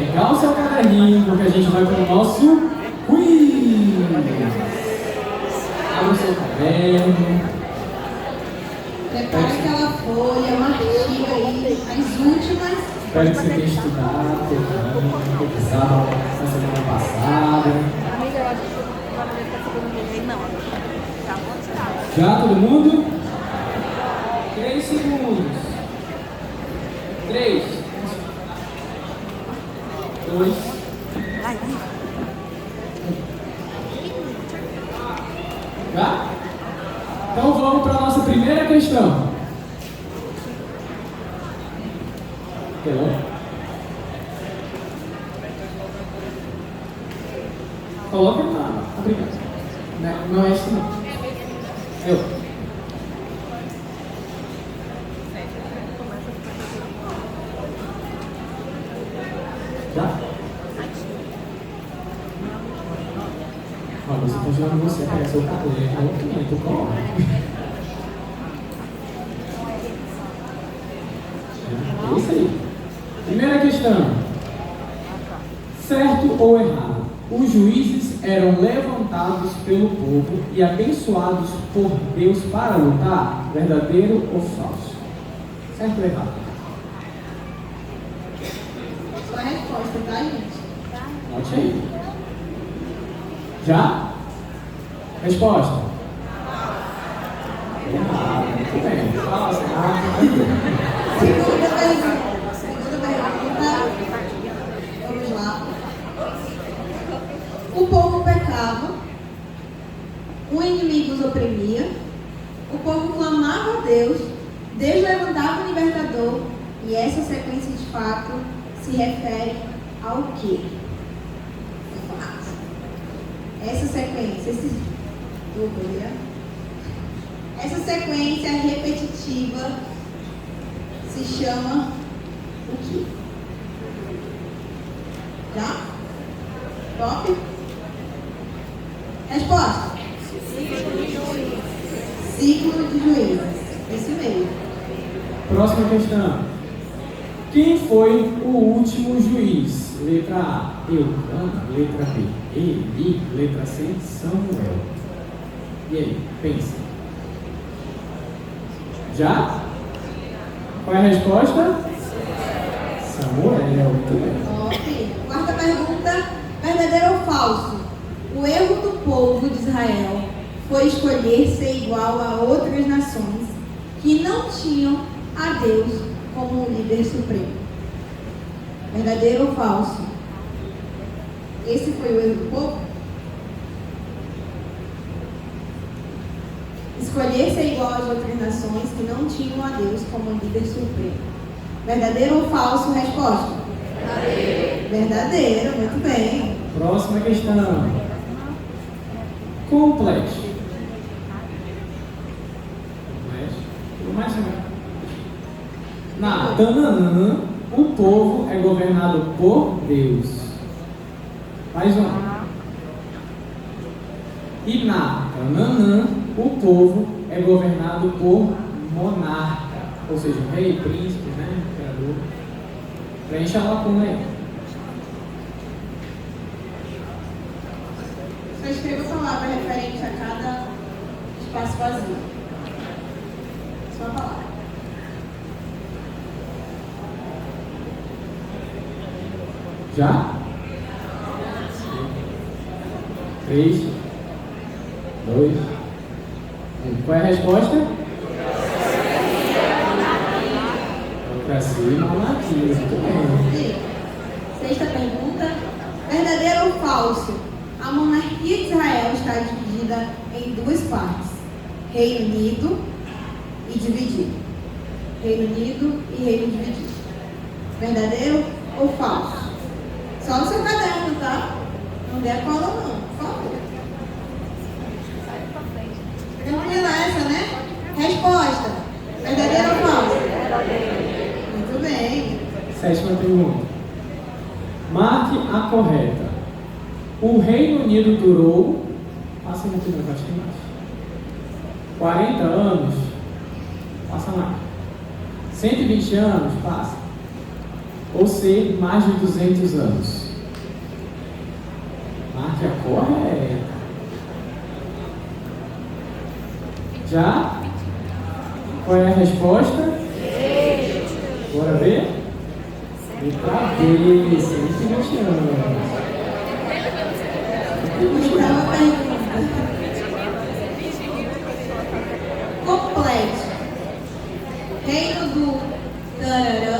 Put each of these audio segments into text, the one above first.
pegar o seu caderninho, porque a gente vai para o nosso quiz. Abra o seu caderno. Prepara aquela folha, uma artigo aí, as últimas. Espero que você tenha estudado, revisado na semana passada. Amiga, eu acho que agora ele está segurando ele. Não, tá bom, Já todo mundo? 3 segundos. 3, 2, já? Então vamos para a nossa primeira questão. Hello? Coloca na aplicação. Não é isso não. Eu. Já? Olha, você está jogando você, pega seu cabelo, eu coloco. É isso aí. Primeira questão. Certo ou errado? Os juízes eram levantados pelo povo e abençoados por Deus para lutar? Verdadeiro ou falso? Certo ou errado? Só a resposta, tá, gente? Note aí. Já? Resposta? Errado. Muito bem. Falso. Segunda pergunta. Vamos lá. O povo pecava, o inimigo os oprimia, o povo clamava a Deus, Deus levantava o libertador, e essa sequência de fato se refere ao quê? Essa sequência, essa sequência repetitiva se chama o quê? Já? Top? Resposta? Ciclo de juízes. Isso mesmo. Próxima questão. Quem foi o último juiz? Letra A, Eucana. Letra B, Eli. Letra C, Samuel. E aí, pensa. Já? Qual é a resposta? Samuel. Muito bem. Top. Quarta pergunta. Verdadeiro ou falso? O erro do povo de Israel foi escolher ser igual a outras nações que não tinham a Deus como o líder supremo. Verdadeiro ou falso? Esse foi o erro do povo? Escolher ser igual às outras nações que não tinham a Deus como líder supremo. Verdadeiro ou falso? Resposta? Verdadeiro. Verdadeiro, muito bem. Próxima questão. Complete. Mais ou menos. Na Canaã, o povo é governado por Deus. Mais uma. E na Canaã, o povo é governado por monarca, ou seja, rei, príncipe, né? Imperador. Preencha a lacuna aí. Só escreva a palavra referente a cada espaço vazio. Só a palavra. Já? 3, 2, 1. Qual é a resposta? Democracia e monarquia. Muito bem. Sexta pergunta. Verdadeiro ou falso? A monarquia de Israel está dividida em duas partes. Reino Unido e dividido. Reino Unido e Reino dividido. Verdadeiro ou falso? Só no seu caderno, tá? Não dê a cola não, por favor. Tranquila essa, né? Resposta. Verdadeiro ou falso? Muito bem. Sétima pergunta. Marque a correta. O Reino Unido durou, passa aqui na parte de baixo, 40 anos, passa lá. 120 anos, passa. ou ser mais de 200 anos? Marque a correta. Já? Qual é a resposta? Bora ver? Letra B, 120 anos. Oitava pergunta. Complete. Reino do Tararã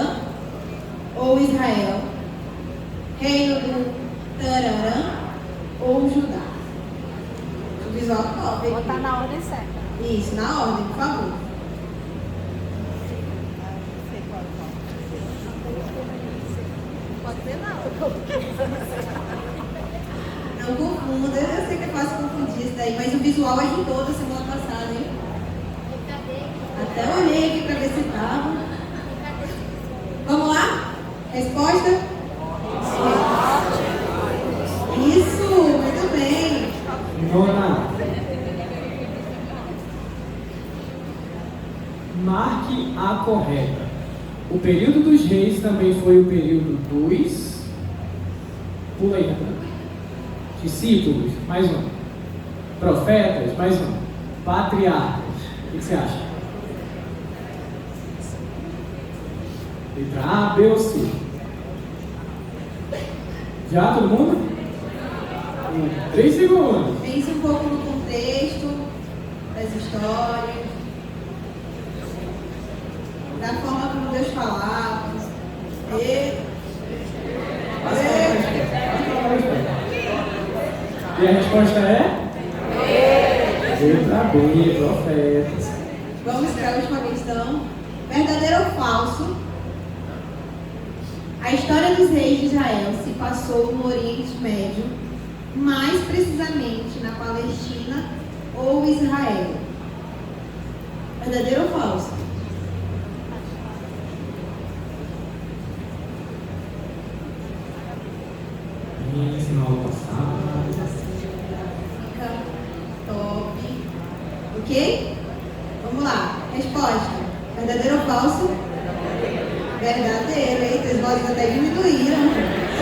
ou Israel? Reino do Tararã ou Judá? O visual top. Vou botar na ordem certa. Isso, na ordem, por favor. Pode ser não. Não confunda, eu sei que é fácil confundir isso daí, mas o visual ajudou da semana passada, hein? Até olhei aqui para ver se estava. Vamos lá? Resposta? Isso, muito bem. Nona. Marque a correta. O período dos reis também foi o período dos... Pula aí, Renan. Discípulos, mais um. Profetas, mais um. Patriarcas. O que você acha? Letra A, B ou C? Já, todo mundo? 3 segundos. Pense um pouco no contexto das histórias, da forma como Deus falava. E a resposta é? Letra B, profetas. Vamos para a última questão. Verdadeiro ou falso? A história dos reis de Israel se passou no Oriente Médio, mais precisamente na Palestina ou Israel? Verdadeiro ou falso? Isso, na aula passada. Fica top. Ok? Vamos lá. Resposta. Verdadeiro ou falso? Verdadeiro. Eita, as vozes até diminuíram.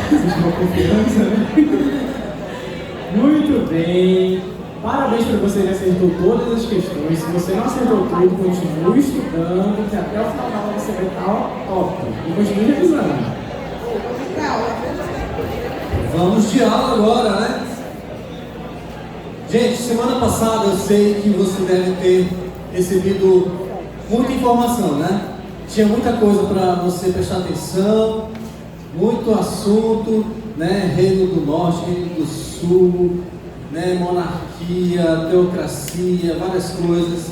Vocês estão confiança, né? Muito bem. Parabéns para você que acertou todas as questões. Se você não acertou tudo, continue estudando, que até o final da aula você vai estar top. E continue revisando. Vamos para a aula. Vamos de aula agora, né? Gente, semana passada eu sei que você deve ter recebido muita informação, né? Tinha muita coisa para você prestar atenção, muito assunto, né? Reino do Norte, Reino do Sul, né? Monarquia, teocracia, várias coisas.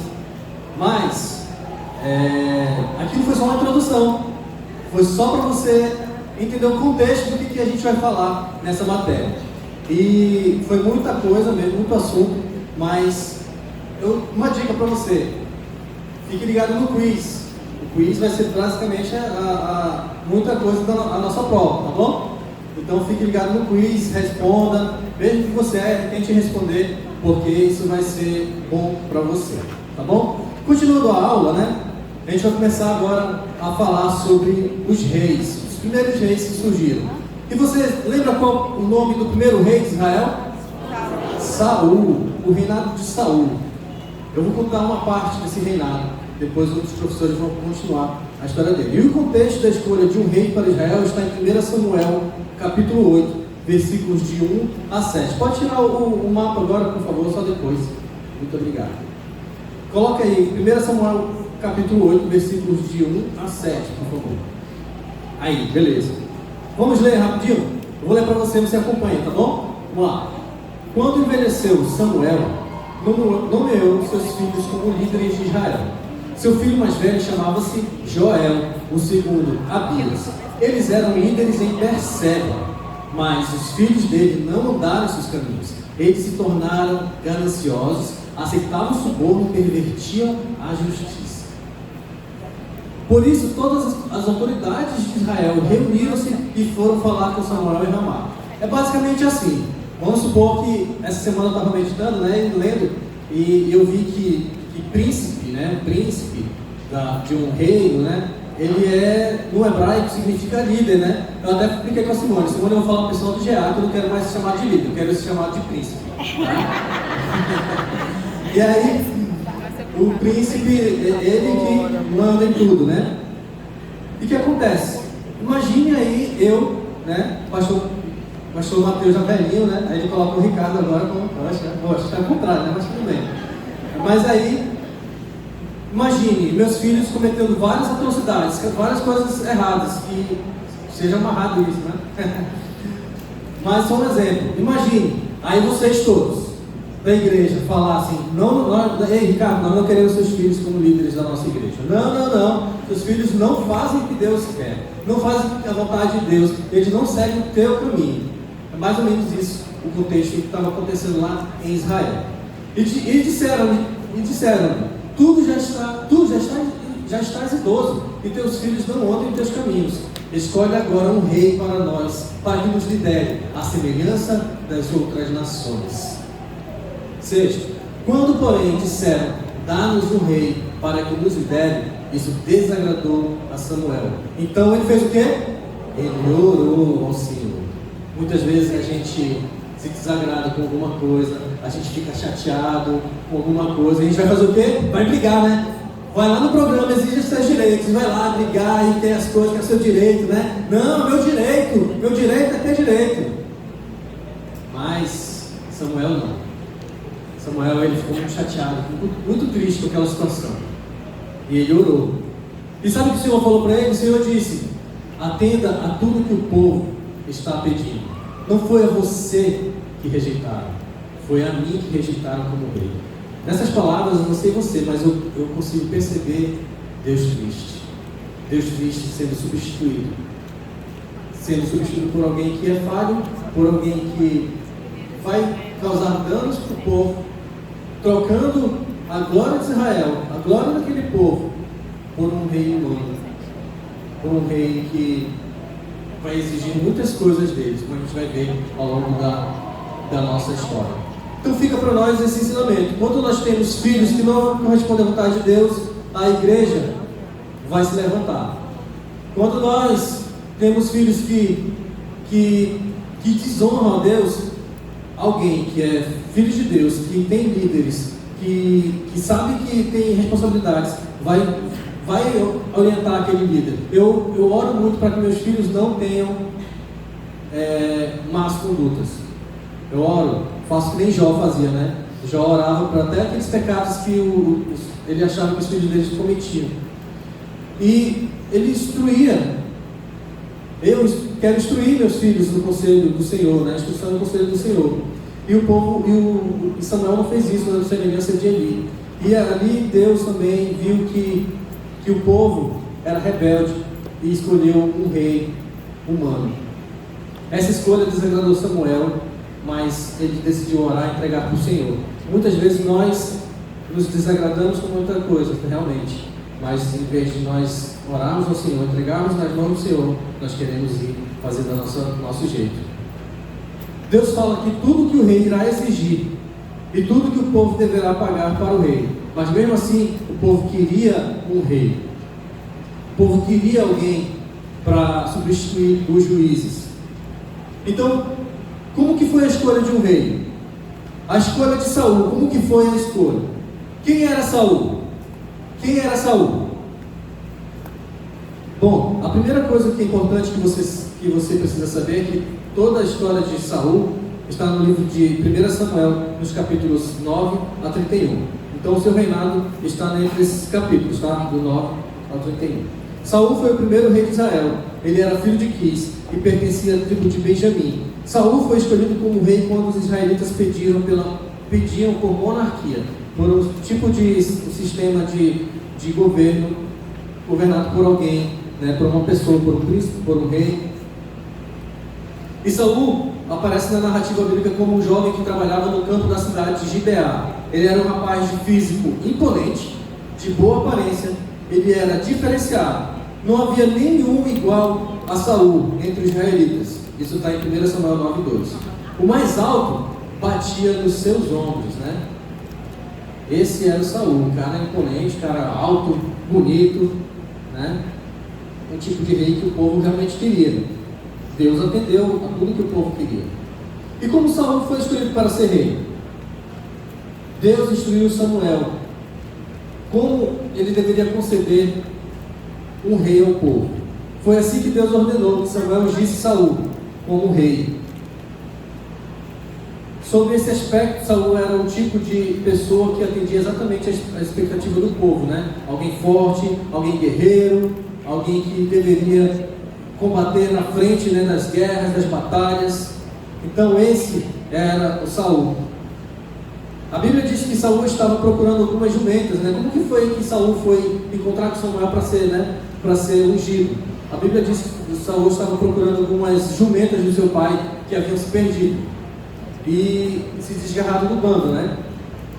Mas aquilo foi só uma introdução. Foi só para você entender o contexto do que a gente vai falar nessa matéria. E foi muita coisa mesmo, muito assunto, mas uma dica para você: fique ligado no quiz. O quiz vai ser basicamente muita coisa da nossa prova, tá bom? Então fique ligado no quiz, responda, veja o que você tente responder, porque isso vai ser bom para você, tá bom? Continuando a aula, né? A gente vai começar agora a falar sobre os reis, os primeiros reis que surgiram. E você lembra qual o nome do primeiro rei de Israel? Saul, o reinado de Saul. Eu vou contar uma parte desse reinado, depois outros professores vão continuar a história dele. E o contexto da escolha de um rei para Israel está em 1 Samuel, capítulo 8, versículos de 1 a 7. Pode tirar o mapa agora, por favor, só depois. Muito obrigado. Coloca aí, 1 Samuel, capítulo 8, versículos de 1 a 7, por favor. Aí, beleza. Vamos ler rapidinho? Eu vou ler para você, você acompanha, tá bom? Vamos lá. Quando envelheceu Samuel, nomeou seus filhos como líderes de Israel. Seu filho mais velho chamava-se Joel, o segundo, Abias. Eles eram líderes em Berseba, mas os filhos dele não mudaram seus caminhos. Eles se tornaram gananciosos, aceitavam suborno e pervertiam a justiça. Por isso, todas as autoridades de Israel reuniram-se e foram falar com Samuel e Ramá. É basicamente assim. Vamos supor que essa semana eu estava meditando, né, e lendo, e eu vi que príncipe, né, de um reino, né, ele é, no hebraico, significa líder, né? Eu até expliquei com a Simone. Simone, eu vou falar para o pessoal do GA que eu não quero mais ser chamado de líder, eu quero ser chamado de príncipe. Tá? E aí, o príncipe, ele que manda em tudo, né? E o que acontece? Imagine aí eu, né? Pastor Mateus já velhinho, né? Aí ele coloca o Ricardo agora como. Acho que está ao contrário, né? Mas tudo bem. Mas aí, imagine meus filhos cometendo várias atrocidades, várias coisas erradas, que seja amarrado isso, né? Mas só um exemplo. Imagine, aí vocês todos da igreja falar assim: ei Ricardo, nós não queremos seus filhos como líderes da nossa igreja. Não. Seus filhos não fazem o que Deus quer, não fazem a vontade de Deus, eles não seguem o teu caminho. É mais ou menos isso o contexto que estava acontecendo lá em Israel. E disseram: tudo já estás idoso, e teus filhos não andam em teus caminhos. Escolhe agora um rei para nós, para que nos lidere, à semelhança das outras nações. Sexto, quando porém disseram: dá-nos um rei para que nos lidere, isso desagradou a Samuel. Então ele fez o quê? Ele orou ao Senhor. Muitas vezes a gente se desagrada com alguma coisa, a gente fica chateado com alguma coisa, a gente vai fazer o quê? Vai brigar, né? Vai lá no programa, exige os seus direitos, vai lá brigar e tem as coisas que é seu direito, né? Não, meu direito é ter direito. Mas Samuel não. Samuel, ele ficou muito chateado, muito triste com aquela situação. E ele orou. E sabe o que o Senhor falou para ele? O Senhor disse: atenda a tudo que o povo está pedindo. Não foi a você que rejeitaram, foi a mim que rejeitaram como rei. Nessas palavras, eu não sei você, mas eu consigo perceber Deus triste. Deus triste sendo substituído por alguém que é falho, por alguém que vai causar danos para o povo, trocando a glória de Israel, a glória daquele povo, por um rei humano, por um rei que vai exigir muitas coisas deles, como a gente vai ver ao longo da nossa história. Então fica para nós esse ensinamento: quando nós temos filhos que não correspondem à vontade de Deus, a igreja vai se levantar. Quando nós temos filhos que desonram a Deus, alguém que é filho de Deus, que tem líderes, que sabe que tem responsabilidades, vai orientar aquele líder. Eu oro muito para que meus filhos não tenham más condutas. Eu oro, faço que nem Jó fazia, né? Jó orava para até aqueles pecados que ele achava que os filhos dele cometiam. E ele instruía. Eu quero instruir meus filhos no conselho do Senhor, né? A instrução no conselho do Senhor. E o povo, e Samuel não fez isso na semelhança de Eli. E ali Deus também viu que o povo era rebelde e escolheu um rei humano. Essa escolha desagradou Samuel, mas ele decidiu orar e entregar para o Senhor. Muitas vezes nós nos desagradamos com muita coisa, realmente, mas em vez de nós orarmos ao Senhor, entregarmos nas mãos do Senhor, nós queremos ir fazer do nosso jeito. Deus fala que tudo que o rei irá exigir e tudo que o povo deverá pagar para o rei, mas mesmo assim o povo queria um rei, o povo queria alguém para substituir os juízes. Então, como que foi a escolha de um rei? A escolha de Saul, como que foi a escolha? Quem era Saul? Bom, a primeira coisa que é importante que você precisa saber é que toda a história de Saul está no livro de 1 Samuel, nos capítulos 9 a 31. Então o seu reinado está entre esses capítulos, tá? Do 9 ao 31. Saul foi o primeiro rei de Israel. Ele era filho de Quis e pertencia à tribo de Benjamim. Saul foi escolhido como rei quando os israelitas pediam por monarquia, por um tipo de sistema de governo governado por alguém, né, por uma pessoa, por um príncipe, por um rei. E Saul aparece na narrativa bíblica como um jovem que trabalhava no campo da cidade de Gibeá. Ele era um rapaz de físico imponente, de boa aparência, ele era diferenciado. Não havia nenhum igual a Saul entre os israelitas. Isso está em 1 Samuel 9:2. O mais alto batia nos seus ombros, né? Esse era o Saul, um cara imponente, cara alto, bonito, né? um tipo de rei que o povo realmente queria. Deus atendeu a tudo que o povo queria. E como Saul foi escolhido para ser rei? Deus instruiu Samuel como ele deveria conceder um rei ao povo. Foi assim que Deus ordenou que Samuel ungisse Saul como rei. Sobre esse aspecto, Saul era um tipo de pessoa que atendia exatamente a expectativa do povo, né? Alguém forte, alguém guerreiro, alguém que deveria combater na frente, né, das guerras, das batalhas. Então esse era o Saul. A Bíblia diz que Saul estava procurando algumas jumentas, né? Como que foi que Saul foi encontrar com Samuel para ser ungido? A Bíblia diz que Saul estava procurando algumas jumentas do seu pai que haviam se perdido e se desgarrado do bando, né?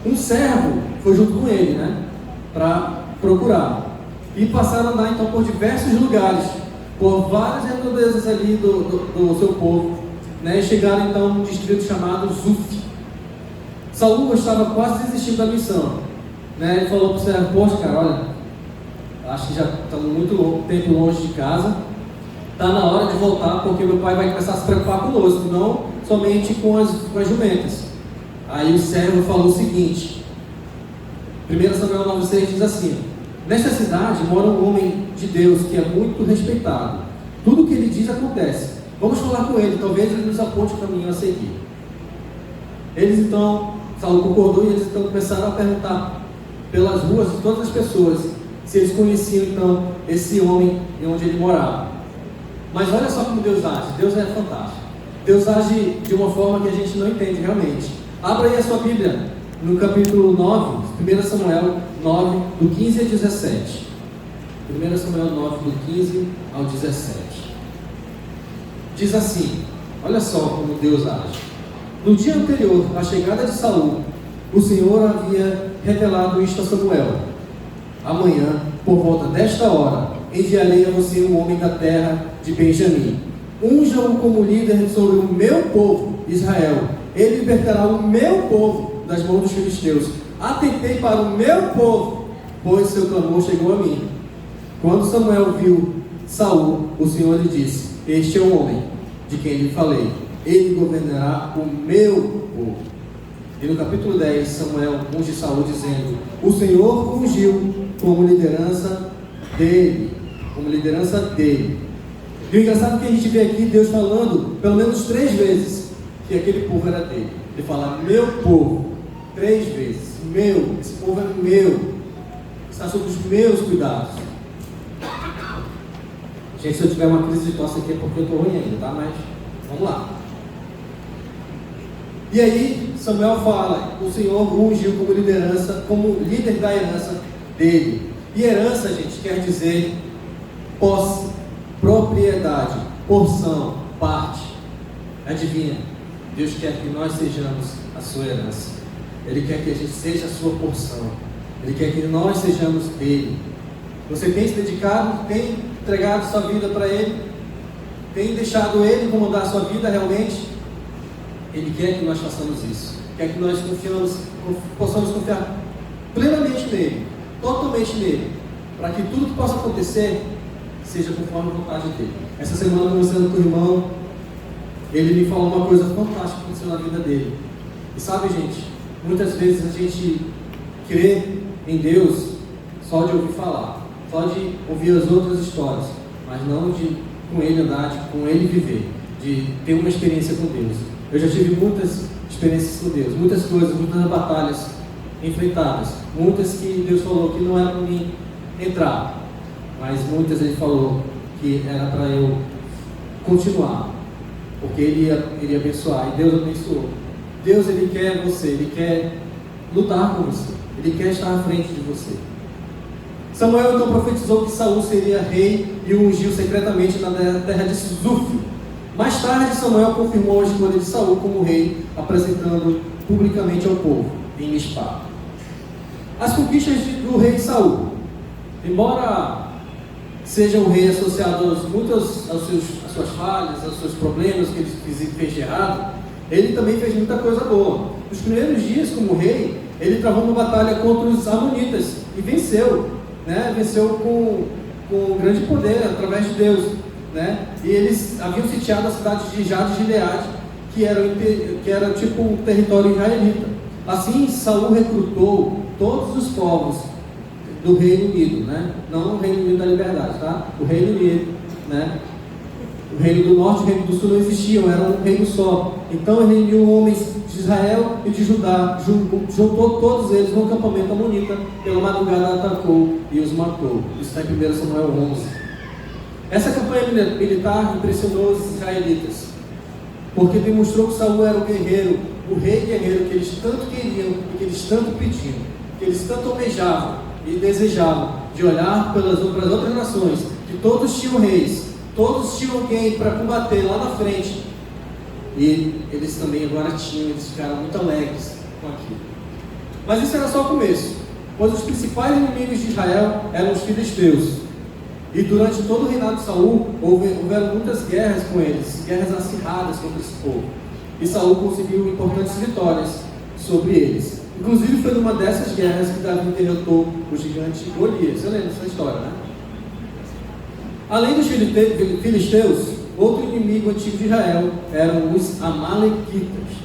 Um servo foi junto com ele, né, para procurar. E passaram a andar então por diversos lugares, por várias redondezas ali do seu povo, né? E chegaram então num distrito chamado Zuf. Saul estava quase desistindo da missão, né? Ele falou para o servo: poxa, cara, olha, acho que já estamos muito tempo longe de casa, está na hora de voltar, porque meu pai vai começar a se preocupar conosco, não somente com as jumentas. Aí o servo falou o seguinte, 1 Samuel 9,6 diz assim: nesta cidade mora um homem de Deus que é muito respeitado, tudo o que ele diz acontece, vamos falar com ele, talvez ele nos aponte o caminho a seguir. Eles então, Saul concordou, e eles então começaram a perguntar pelas ruas de todas as pessoas se eles conheciam então esse homem e onde ele morava. Mas olha só como Deus age. Deus é fantástico. Deus age de uma forma que a gente não entende realmente. Abra aí a sua Bíblia no capítulo 9, 1 Samuel 9, do 15 a 17. 1 Samuel 9, do 15 ao 17. Diz assim, olha só como Deus age. No dia anterior à chegada de Saul, o Senhor havia revelado isto a Samuel: amanhã, por volta desta hora, enviarei a você um homem da terra de Benjamim. Unja-o como líder sobre o meu povo, Israel. Ele libertará o meu povo das mãos dos filisteus. Atentei para o meu povo, pois seu clamor chegou a mim. Quando Samuel viu Saul, o Senhor lhe disse: este é o homem de quem lhe falei. Ele governará o meu povo. E no capítulo 10, Samuel unge Saul dizendo: o Senhor ungiu como liderança dele. Como liderança dele. E o engraçado é que a gente vê aqui Deus falando pelo menos 3 vezes que aquele povo era dele. Ele fala: meu povo, 3 vezes. Meu, esse povo é meu. Está sob os meus cuidados. Gente, se eu tiver uma crise de tosse aqui é porque eu estou ruim ainda, tá? Mas vamos lá. E aí Samuel fala: o Senhor ungiu como liderança, como líder da herança dele. E herança, gente, quer dizer posse, propriedade, porção, parte. Adivinha? Deus quer que nós sejamos a sua herança. Ele quer que a gente seja a sua porção. Ele quer que nós sejamos dele. Você tem se dedicado, tem entregado sua vida para ele, tem deixado ele comandar a sua vida realmente? Ele quer que nós façamos isso. Quer que nós possamos confiar plenamente nele, totalmente nele, para que tudo que possa acontecer seja conforme a vontade dele. Essa semana, conversando com o irmão, ele me falou uma coisa fantástica que aconteceu na vida dele. E sabe, gente, muitas vezes a gente crê em Deus só de ouvir falar, só de ouvir as outras histórias, mas não de com ele andar, com ele viver, de ter uma experiência com Deus. Eu já tive muitas experiências com Deus, muitas coisas, muitas batalhas enfrentadas, muitas que Deus falou que não era para mim entrar, mas muitas ele falou que era para eu continuar, porque ele ia abençoar, e Deus abençoou. Deus, ele quer você, ele quer lutar com você, ele quer estar à frente de você. Samuel então profetizou que Saul seria rei e o ungiu secretamente na terra de Zuf. Mais tarde, Samuel confirmou a escolha de Saul como rei, apresentando publicamente ao povo em Mispá. As conquistas do rei Saul, embora seja um rei associado às suas falhas, aos seus problemas que ele fez de errado, ele também fez muita coisa boa. Nos primeiros dias como rei, ele travou uma batalha contra os amonitas e venceu, né? Venceu com grande poder através de Deus, né? E eles haviam sitiado a cidade de Jabes de Gileade, que era tipo um território israelita. Assim, Saul recrutou todos os povos do Reino Unido, né? Não o Reino Unido da Liberdade, tá? O Reino Unido, né? O Reino do Norte e o Reino do Sul não existiam, era um reino só. Então ele reuniu homens de Israel e de Judá, juntou todos eles no acampamento amonita, pela madrugada atacou e os matou. Isso está em 1 Samuel 11. Essa campanha militar impressionou os israelitas, porque demonstrou que Saul era o guerreiro, o rei guerreiro que eles tanto queriam e que eles tanto pediam, que eles tanto almejavam e desejavam, de olhar para as outras nações, que todos tinham reis, todos tinham alguém para combater lá na frente. E eles também agora tinham, eles ficaram muito alegres com aquilo. Mas isso era só o começo, pois os principais inimigos de Israel eram os filisteus. E durante todo o reinado de Saul, houveram muitas guerras com eles, guerras acirradas contra esse povo. E Saul conseguiu importantes vitórias sobre eles. Inclusive foi numa dessas guerras que Davi derrotou o gigante Golias. Você lembra dessa história, né? Além dos filisteus, outro inimigo antigo de Israel eram os amalequitas.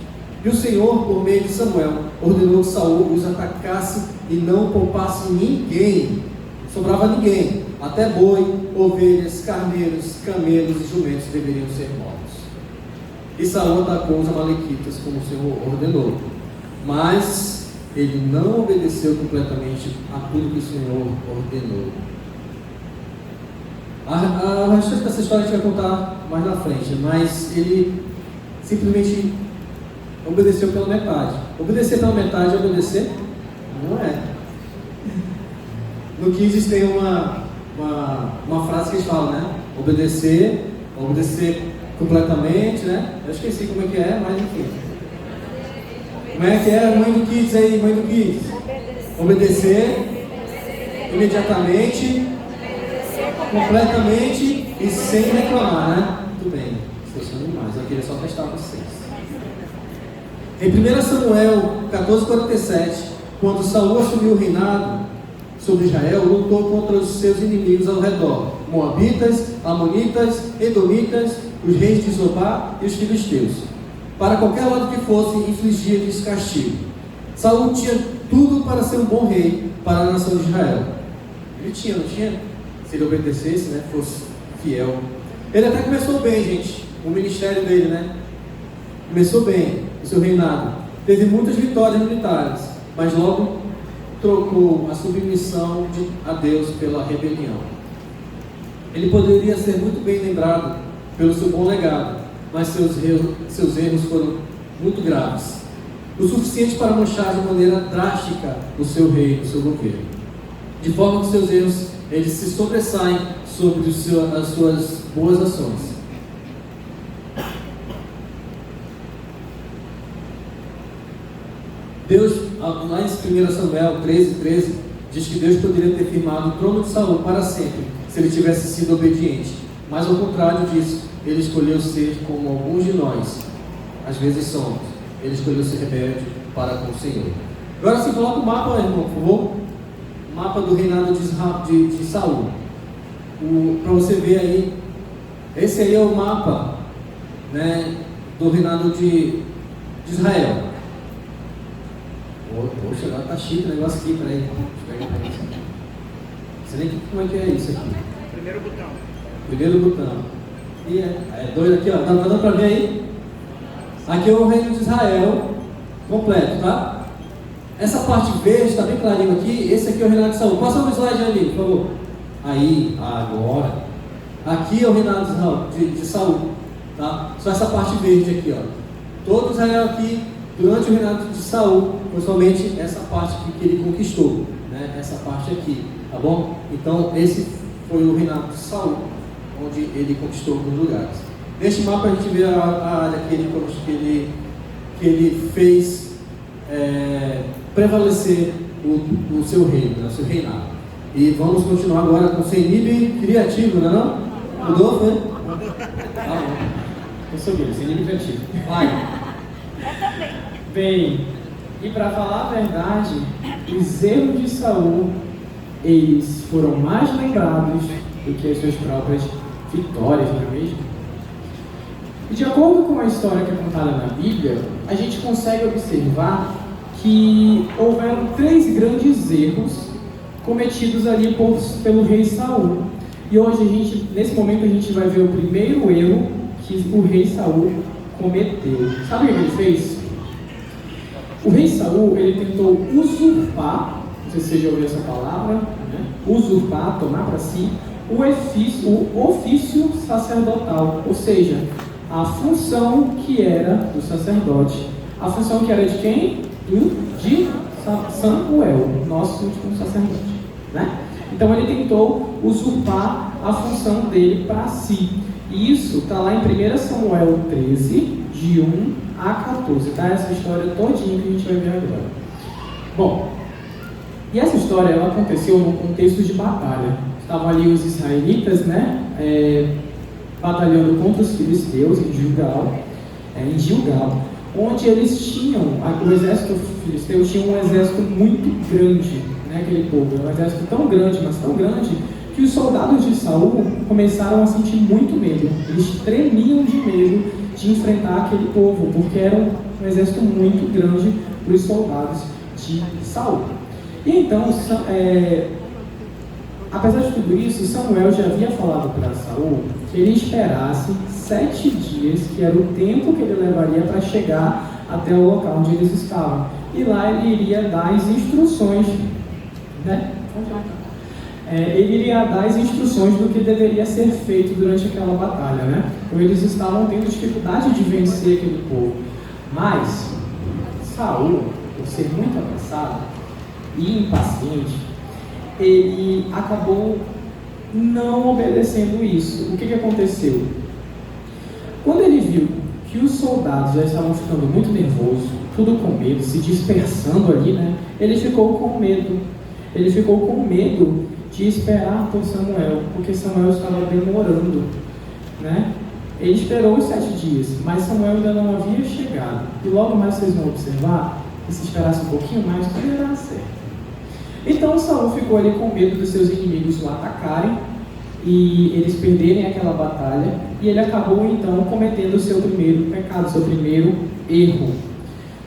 E o Senhor, por meio de Samuel, ordenou que Saul os atacasse e não poupasse ninguém. Não sobrava ninguém. Até boi, ovelhas, carneiros, camelos e jumentos deveriam ser mortos. E Saul atacou os amalequitas como o Senhor ordenou. Mas ele não obedeceu completamente a tudo que o Senhor ordenou. A restante dessa história a gente vai contar mais na frente, mas ele simplesmente obedeceu pela metade. Obedecer pela metade é obedecer? Não é. No Kids tem uma frase que eles falam, né? Obedecer completamente, né? Eu esqueci como é que é, mas enfim. Como é que é, mãe do Kids aí, mãe do Kids? Obedecer imediatamente, completamente e sem reclamar, né? Muito bem, vocês são demais, eu queria só testar vocês. Em 1 Samuel 14:47, quando Saul assumiu o reinado sobre Israel, lutou contra os seus inimigos ao redor, Moabitas, Amonitas, Edomitas, os reis de Zobá e os filisteus. Para qualquer lado que fosse, infligia-lhes castigo. Saul tinha tudo para ser um bom rei para a nação de Israel. Ele tinha, não tinha? Se ele obedecesse, né, fosse fiel. Ele até começou bem, gente, o ministério dele, né? Começou bem o seu reinado. Teve muitas vitórias militares, mas logo trocou a submissão a Deus pela rebelião. Ele poderia ser muito bem lembrado pelo seu bom legado, mas seus erros foram muito graves, o suficiente para manchar de maneira drástica o seu reino, o seu governo, de forma que seus erros eles se sobressaem sobre as suas boas ações. Deus, lá em 1 Samuel 13:13, diz que Deus poderia ter firmado o trono de Saul para sempre, se ele tivesse sido obediente. Mas ao contrário disso, ele escolheu ser como alguns de nós, às vezes somos. Ele escolheu ser rebelde para com o Senhor. Agora sim, coloca o mapa, irmão, por favor. O mapa do reinado de Saul. Para você ver aí, esse aí é o mapa, né, do reinado de Israel. Poxa, agora tá chique o negócio aqui, peraí. Não sei nem como é que é isso aqui. Primeiro botão. E é doido aqui, ó. Tá dando pra ver aí? Aqui é o reino de Israel completo, tá? Essa parte verde, tá bem clarinho aqui. Esse aqui é o reinado de Saul. Passa no slide ali, por favor. Aí, agora. Aqui é o reinado de Saul, tá? Só essa parte verde aqui, ó. Todo Israel aqui, durante o reinado de Saul, foi somente essa parte que ele conquistou, né? Essa parte aqui, tá bom? Então, esse foi o reinado de Saul, onde ele conquistou alguns lugares. Neste mapa a gente vê a área que ele fez prevalecer o seu reino, né? O seu reinado. E vamos continuar agora com o Senib criativo, não é não? Mudou, foi? Ah, Eu sou Deus, sem criativo. vai. Bem, e para falar a verdade, os erros de Saul, eles foram mais lembrados do que as suas próprias vitórias, não é mesmo? E de acordo com a história que é contada na Bíblia, a gente consegue observar que houveram 3 grandes erros cometidos ali pelo rei Saul. E hoje, nesse momento, a gente vai ver o primeiro erro que o rei Saul cometeu. Sabe o que ele fez? O rei Saul, ele tentou usurpar, não sei se você já ouviu essa palavra, né? Usurpar, tomar para si, o ofício sacerdotal, ou seja, a função que era do sacerdote. A função que era de quem? De Samuel, nosso último sacerdote, né? Então ele tentou usurpar a função dele para si. E isso está lá em 1 Samuel 13, de 1 a 14, tá? Essa história todinha que a gente vai ver agora. Bom, e essa história ela aconteceu no contexto de batalha. Estavam ali os israelitas, né? Batalhando contra os filisteus em Gilgal, onde eles tinham, o exército filisteu tinha um exército muito grande, né, aquele povo, um exército tão grande, mas tão grande, que os soldados de Saul começaram a sentir muito medo. Eles tremiam de medo de enfrentar aquele povo, porque era um exército muito grande para os soldados de Saul. E então, apesar de tudo isso, Samuel já havia falado para Saul que ele esperasse 7 dias, que era o tempo que ele levaria para chegar até o local onde eles estavam. E lá ele iria dar as instruções, né? Ele iria dar as instruções do que deveria ser feito durante aquela batalha, né? Então eles estavam tendo dificuldade de vencer aquele povo. Mas Saul, por ser muito apressado e impaciente, ele acabou não obedecendo isso. O que aconteceu? Quando ele viu que os soldados já estavam ficando muito nervosos, tudo com medo, se dispersando ali, né? Ele ficou com medo. Ele ficou com medo de esperar por Samuel, porque Samuel estava demorando, né? Ele esperou os 7 dias, mas Samuel ainda não havia chegado. E logo mais vocês vão observar que se esperasse um pouquinho mais, tudo ia dar certo. Então Saul ficou ali com medo dos seus inimigos o atacarem e eles perderem aquela batalha, e ele acabou então cometendo o seu primeiro pecado, seu primeiro erro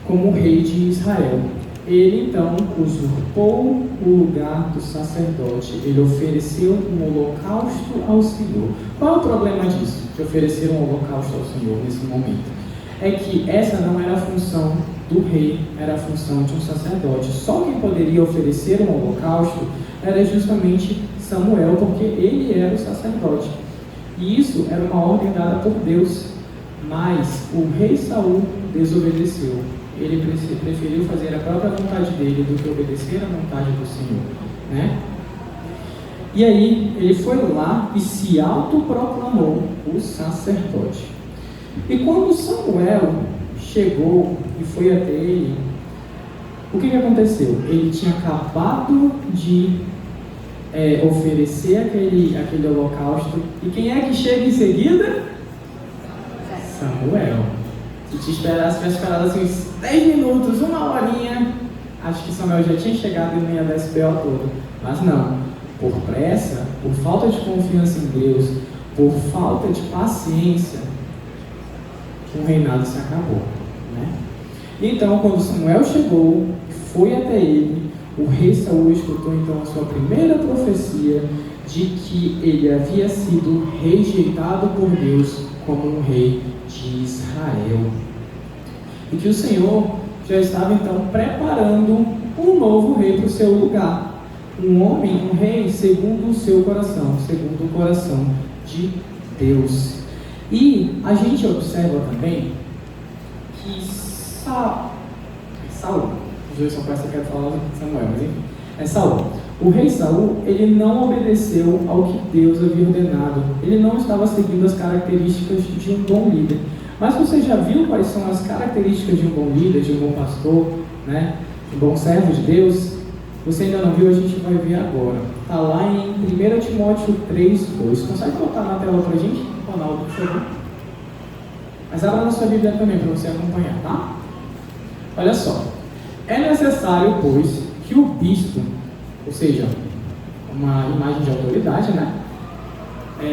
como rei de Israel. Ele então usurpou o lugar do sacerdote, ele ofereceu um holocausto ao Senhor. Qual é o problema disso, de oferecer um holocausto ao Senhor nesse momento? É que essa não era a função do rei, era a função de um sacerdote. Só quem poderia oferecer um holocausto era justamente Samuel, porque ele era o sacerdote. E isso era uma ordem dada por Deus, mas o rei Saul desobedeceu. Ele preferiu fazer a própria vontade dele do que obedecer à vontade do Senhor, né? E aí ele foi lá e se autoproclamou o sacerdote. E quando Samuel chegou e foi até ele, o que aconteceu? Ele tinha acabado de oferecer aquele holocausto. E quem é que chega em seguida? Samuel. Se tivesse esperado assim uns 10 minutos, 1 horinha, acho que Samuel já tinha chegado e não ia dar esse B.O. todo. Mas não, por pressa, por falta de confiança em Deus, por falta de paciência, o reinado se acabou, né? Então, quando Samuel chegou, foi até ele, o rei Saul escutou então a sua primeira profecia de que ele havia sido rejeitado por Deus como um rei de Israel. E que o Senhor já estava então preparando um novo rei para o seu lugar. Um homem, um rei segundo o seu coração, segundo o coração de Deus. E a gente observa também que Saul, os dois são parece que eu quero falar de Samuel, mas enfim, é Saul. O rei Saul, ele não obedeceu ao que Deus havia ordenado. Ele não estava seguindo as características de um bom líder. Mas você já viu quais são as características de um bom líder, de um bom pastor, né? De um bom servo de Deus? Você ainda não viu, a gente vai ver agora. Está lá em 1 Timóteo 3:2. Consegue colocar na tela para a gente, Ronaldo, por favor? Mas abra na sua Bíblia também para você acompanhar, tá? Olha só. É necessário, pois, que o bispo, ou seja, uma imagem de autoridade, né?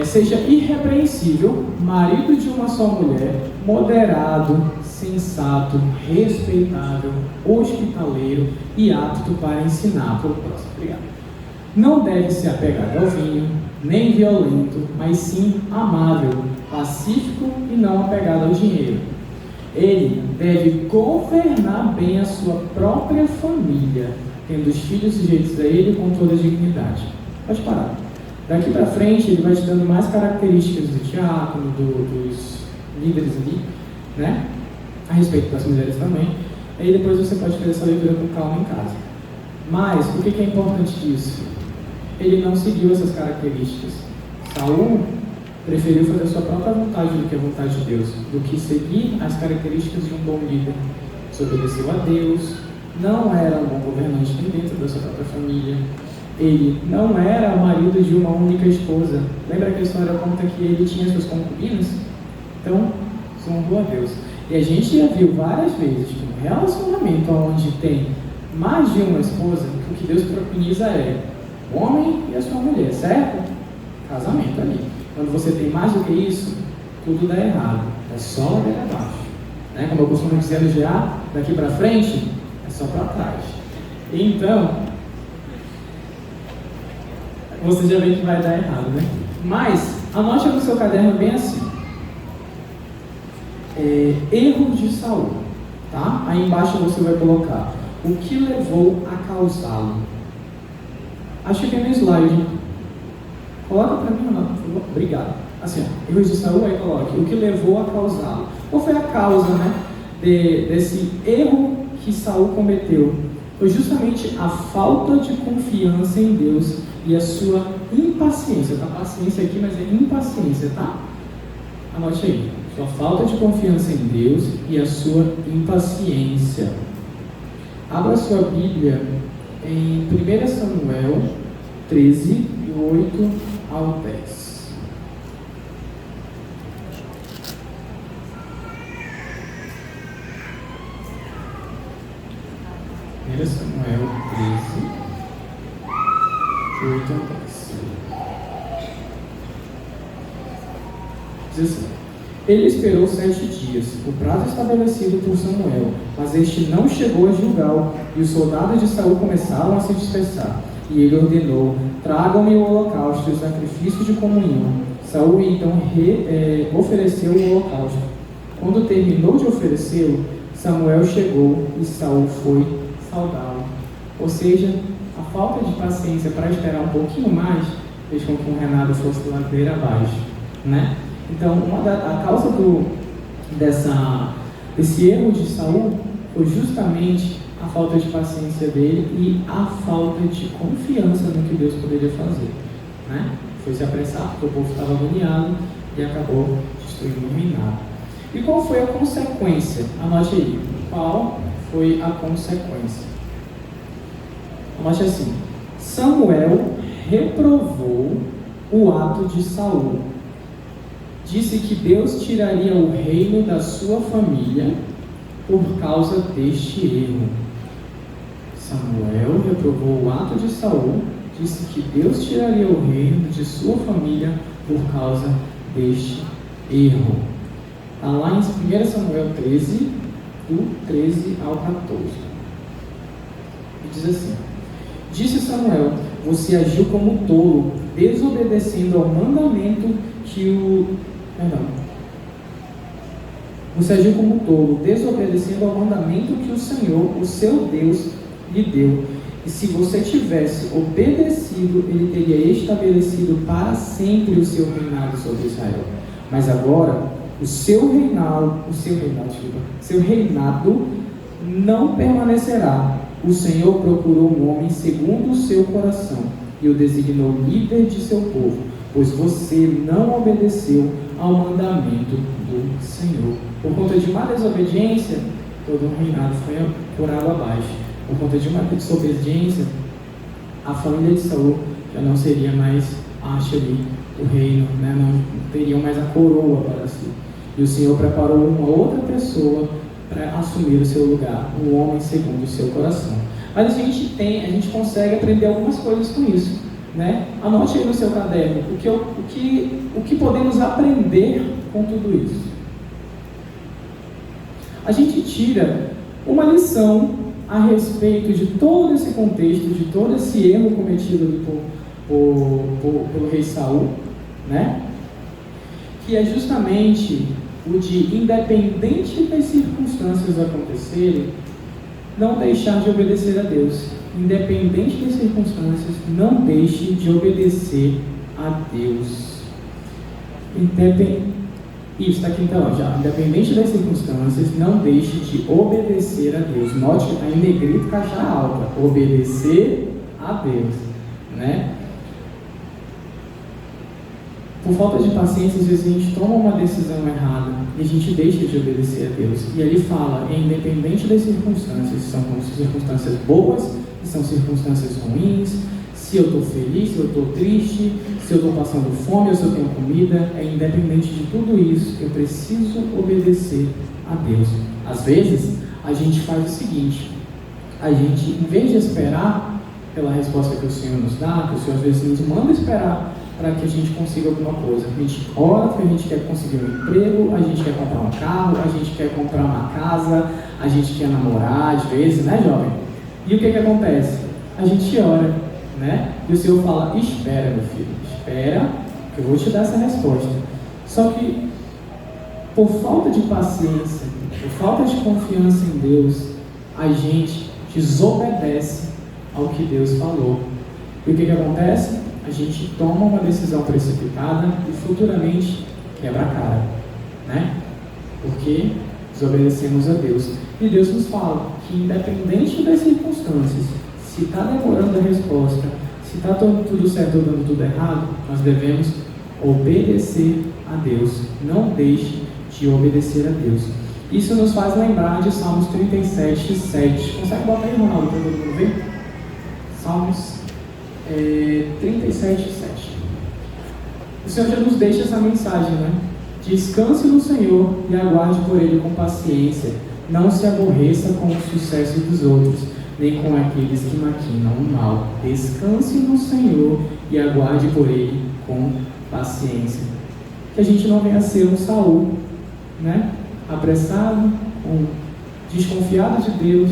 seja irrepreensível, marido de uma só mulher, moderado, sensato, respeitável, hospitaleiro e apto para ensinar para o próximo. Obrigado. Não deve ser apegado ao vinho, nem violento, mas sim amável, pacífico e não apegado ao dinheiro. Ele deve governar bem a sua própria família, tendo os filhos sujeitos a ele com toda a dignidade. Pode parar. Daqui para frente, ele vai te dando mais características do diácono, dos líderes ali, né? A respeito das mulheres também. Aí depois você pode fazer essa leitura com calma em casa. Mas, o que é importante disso? Ele não seguiu essas características. Saul preferiu fazer a sua própria vontade do que a vontade de Deus, do que seguir as características de um bom líder. Desobedeceu a Deus, não era um bom governante nem dentro da sua própria família. Ele não era marido de uma única esposa. Lembra que a história conta que ele tinha suas concubinas? Então, desonrou a Deus. E a gente já viu várias vezes que um relacionamento onde tem mais de uma esposa, o que Deus preconiza é o homem e a sua mulher, certo? Casamento ali. Quando você tem mais do que isso, tudo dá errado. É só ladeira abaixo. Né? Como eu costumo dizer no GA, daqui para frente, é só para trás. Então, você já vê que vai dar errado, né? Mas, anote no seu caderno bem assim. Erro de Saul. Tá? Aí embaixo você vai colocar o que levou a causá-lo. Acho que é no slide. Coloca para mim, não, por favor. Obrigado. Assim, ó, erros de Saul, aí coloque o que levou a causá-lo. Qual foi a causa, né, desse erro que Saul cometeu? Foi justamente a falta de confiança em Deus e a sua impaciência. Tá paciência aqui, mas é impaciência, tá? Anote aí. Sua falta de confiança em Deus e a sua impaciência. Abra sua Bíblia em 1 Samuel 13, do 8 ao 10. Samuel 13, de 8 ao 10. Diz assim: Ele esperou 7 dias, o prazo estabelecido por Samuel, mas este não chegou a Gilgal, e os soldados de Saul começaram a se dispersar. E ele ordenou: tragam-me o holocausto e o sacrifício de comunhão. Saul então ofereceu o holocausto. Quando terminou de oferecê-lo, Samuel chegou e Saul foi saudá-lo. Ou seja, a falta de paciência para esperar um pouquinho mais fez com que o Renato fosse ladeira abaixo, né? Então, a causa desse erro de Saul foi justamente a falta de paciência dele e a falta de confiança no que Deus poderia fazer, né? Foi se apressar porque o povo estava agoniado e acabou destruindo o reinado. E qual foi a consequência? Anote aí. Qual foi a consequência? Anote assim: Samuel reprovou o ato de Saul. Disse que Deus tiraria o reino da sua família por causa deste erro. Samuel reprovou o ato de Saul, disse que Deus tiraria o reino de sua família por causa deste erro. Está lá em 1 Samuel 13, do 13 ao 14. E diz assim: Disse Samuel: você agiu como tolo, desobedecendo ao mandamento Você agiu como tolo, desobedecendo ao mandamento que o Senhor, o seu Deus, lhe deu. E se você tivesse obedecido, ele teria estabelecido para sempre o seu reinado sobre Israel. Mas agora, o seu reinado não permanecerá. O Senhor procurou um homem segundo o seu coração e o designou líder de seu povo, pois você não obedeceu ao mandamento do Senhor. Por conta de uma desobediência, todo o reinado foi por água abaixo. Por conta de uma desobediência, a família de Saul já não seria mais haste ali do reino, né? Não teriam mais a coroa para si. E o Senhor preparou uma outra pessoa para assumir o seu lugar, um homem segundo o seu coração. Mas a gente consegue aprender algumas coisas com isso. né? Anote aí no seu caderno o que podemos aprender com tudo isso. A gente tira uma lição a respeito de todo esse contexto, de todo esse erro cometido pelo rei Saul, né? Que é justamente o de, independente das circunstâncias acontecerem, não deixar de obedecer a Deus. Independente das circunstâncias, não deixe de obedecer a Deus. Isso está aqui então, já. Independente das circunstâncias, não deixe de obedecer a Deus. Note aí em negrito, caixa alta. Obedecer a Deus, né? Por falta de paciência, às vezes a gente toma uma decisão errada e a gente deixa de obedecer a Deus. E ele fala, independente das circunstâncias, são circunstâncias boas, são circunstâncias ruins, se eu estou feliz, se eu estou triste, se eu estou passando fome ou se eu tenho comida, independente de tudo isso, eu preciso obedecer a Deus. Às vezes, a gente faz o seguinte, a gente, em vez de esperar pela resposta que o Senhor nos dá, que o Senhor às vezes nos manda esperar para que a gente consiga alguma coisa. A gente ora porque a gente quer conseguir um emprego, a gente quer comprar um carro, a gente quer comprar uma casa, a gente quer namorar, às vezes, né, jovem? E o que acontece? A gente ora, né? E o Senhor fala, espera, meu filho, espera, que eu vou te dar essa resposta. Só que, por falta de paciência, por falta de confiança em Deus, a gente desobedece ao que Deus falou. E o que acontece? A gente toma uma decisão precipitada e futuramente quebra a cara, né? Porque desobedecemos a Deus. E Deus nos fala que, independente das circunstâncias, se está demorando a resposta, se está tudo certo ou dando tudo errado, nós devemos obedecer a Deus. Não deixe de obedecer a Deus. Isso nos faz lembrar de Salmos 37, 7. Consegue botar aí, Ronaldo, para todo mundo ver? Salmos 37, 7. O Senhor já nos deixa essa mensagem, né? Descanse no Senhor e aguarde por Ele com paciência. Não se aborreça com o sucesso dos outros, nem com aqueles que maquinam o mal. Descanse no Senhor e aguarde por Ele com paciência. Que a gente não venha a ser um Saul, né? Apressado, desconfiado de Deus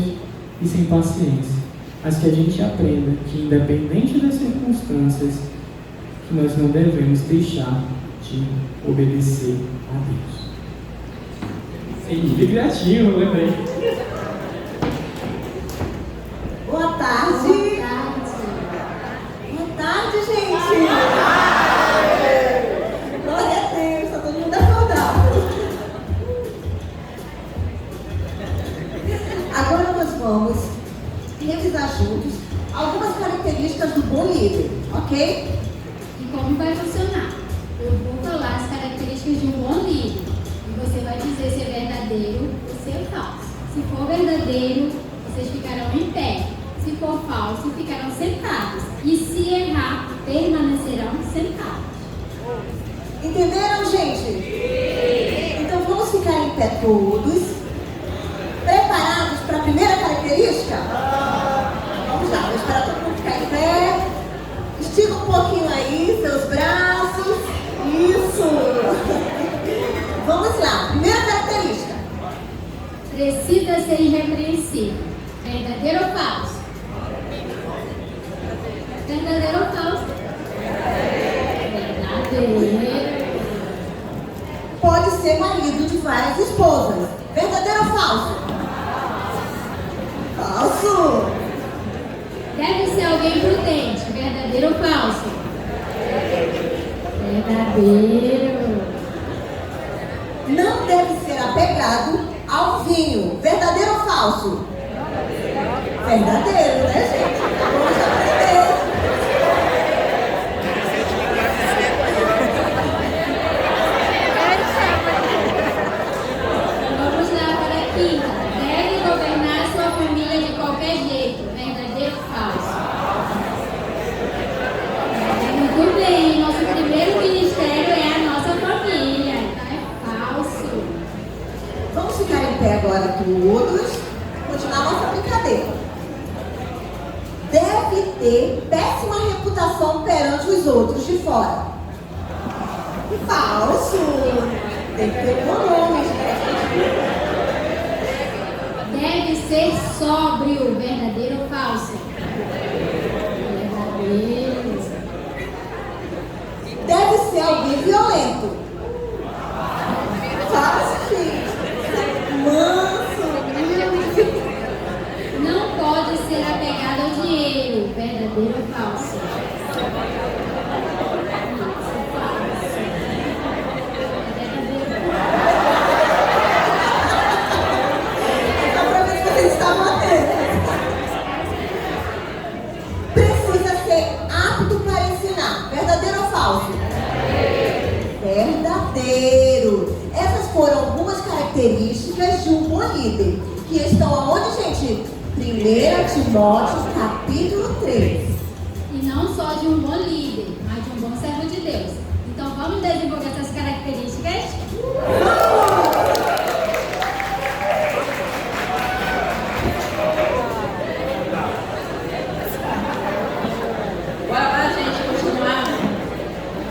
e sem paciência. Mas que a gente aprenda que, independente das circunstâncias, que nós não devemos deixar de obedecer a Deus. Felipe criativo, lembrei. Boa tarde. Boa tarde, gente. Glória a Deus, está todo mundo acordado. Agora nós vamos revisar juntos algumas características do bom líder, ok? E como vai funcionar? Eu vou falar as características de um bom líder e você vai dizer se é verdadeiro ou se é falso. Se for verdadeiro, vocês ficarão em pé. Se for falso, ficarão sentados. E se errar, permanecerão sentados. Entenderam, gente? Sim. Então vamos ficar em pé todos. Preparados para a primeira característica? Vamos lá, vou esperar todo mundo ficar em pé. Estica um pouquinho aí, seus braços. Isso! Vamos lá, primeira característica. Precisa ser irrepreensível. Verdadeiro ou falso? Verdadeiro ou falso? Verdadeiro. Pode ser marido de várias esposas. Verdadeiro ou falso? Falso! Deve ser alguém prudente. Verdadeiro ou falso? Verdadeiro. Não deve ser apegado ao vinho. Verdadeiro ou falso? Verdadeiro, né, gente? Vamos aprender. Vamos lá para a quinta. Deve governar sua família de qualquer jeito. Verdadeiro ou falso? Muito bem. Nosso primeiro ministério é a nossa família. Então é falso. Vamos ficar em pé agora todos. Continuar nossa brincadeira. Deve ter péssima reputação perante os outros de fora. Falso! Tem que ter bom nome, gente. Deve ser sóbrio, verdadeiro ou falso? Verdadeiro. Deve ser alguém violento. Falso, gente. Manso. Não pode ser apegado ao dinheiro, verdadeiro ou falso? Só pra ver se vocês estavam atentos. Precisa ser apto para ensinar. Verdadeiro ou falso? Verdadeiro. Essas foram algumas características de um bom líder. Que estão aonde, gente? 1 Timóteo, capítulo 3. E não só de um bom líder, mas de um bom servo de Deus. Então vamos desenvolver essas características? Bora lá, gente, continuar.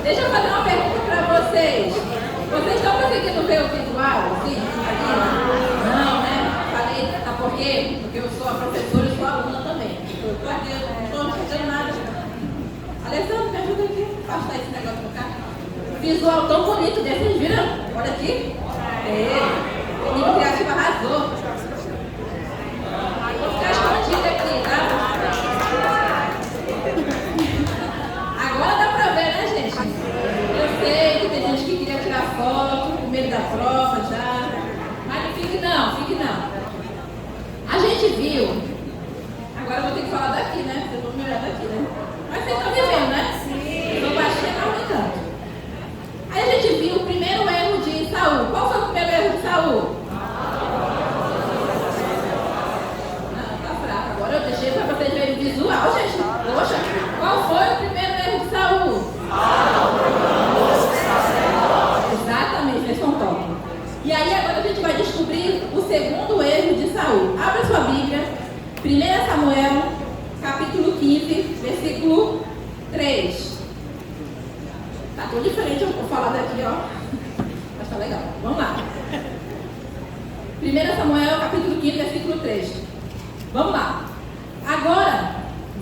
Deixa eu fazer uma pergunta pra vocês. Vocês estão conseguindo ver o visual? Sim? Não, né? Falei, tá por quê? Porque eu sou a professora e sou a aluna também. Eu tô aqui, eu não estou fazendo nada. Alessandro, me ajuda aqui. Afastar esse negócio pra cá. Visual tão bonito desse, vocês viram? Olha aqui. O nível criativo arrasou. Vou ficar escondida aqui, tá? Agora dá pra ver, né, gente? Eu sei que tem gente que queria tirar foto, com medo da prova já. Mas não fique não, fique não. A gente viu. Agora eu vou ter que falar daqui, né? Vocês vão me olhar daqui, né? Mas vocês estão me vendo, né? Sim. Eu tô baixinha, mas nem tanto. Aí a gente viu o primeiro erro de Saul. Qual foi o primeiro erro de Saul? Não, tá fraco. Agora eu deixei pra vocês verem o visual, gente. Poxa, qual foi o primeiro erro de Saul? Exatamente, vocês estão top. E aí agora a gente vai descobrir o segundo erro de Saul. Abra sua Bíblia, 1 Samuel, capítulo 15, versículo 3. Tá tudo diferente, eu vou falar daqui, ó. Mas tá legal. Vamos lá. 1 Samuel, capítulo 15, versículo 3. Vamos lá. Agora,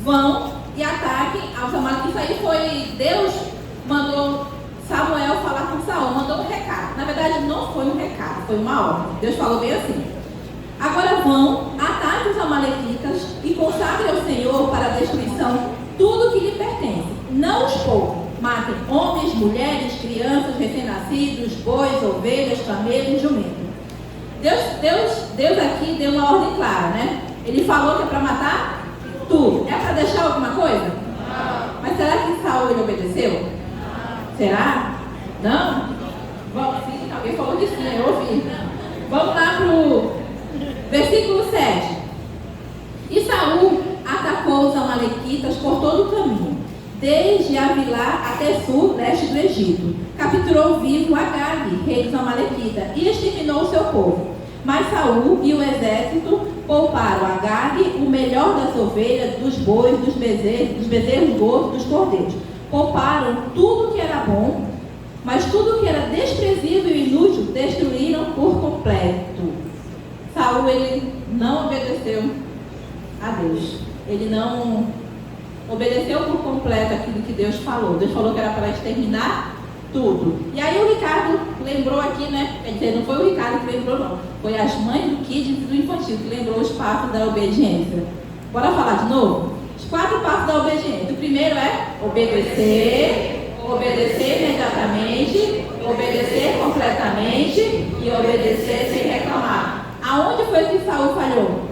vão e ataquem aos amalequitas. Isso aí foi Deus mandou Samuel falar com Saul, mandou um recado. Na verdade, não foi um recado, foi uma ordem. Deus falou bem assim: agora vão, ataquem os amalequitas e consagrem ao Senhor para a destruição tudo que lhe pertence. Não os poupem. Matem homens, mulheres, crianças, recém-nascidos, bois, ovelhas, camelos, jumentos. Deus aqui deu uma ordem clara, né? Ele falou que é para matar tudo. É para deixar alguma coisa? Não. Mas será que Saul ele obedeceu? Não. Será? Não? Vamos, sim, alguém falou que sim, eu ouvi. Vamos lá para o versículo 7. E Saul atacou os amalequitas por todo o caminho, desde Avilá até sul, leste do Egito. Capturou vivo Agag, rei dos amalequitas, e exterminou o seu povo. Mas Saul e o exército pouparam Agag o melhor das ovelhas, dos bois, dos bezerros gordos, dos cordeiros. Pouparam tudo que era bom, mas tudo que era desprezível e inútil destruíram por completo. Saul, ele não obedeceu a Deus. Ele não obedeceu por completo aquilo que Deus falou. Deus falou que era para exterminar tudo. E aí o Ricardo lembrou aqui, né? Quer dizer, não foi o Ricardo que lembrou, não. Foi as mães do Kids e do Infantil que lembrou os passos da obediência. Bora falar de novo? Os 4 passos da obediência. O primeiro é obedecer, obedecer imediatamente, obedecer completamente e obedecer sem reclamar. Aonde foi que Saul falhou?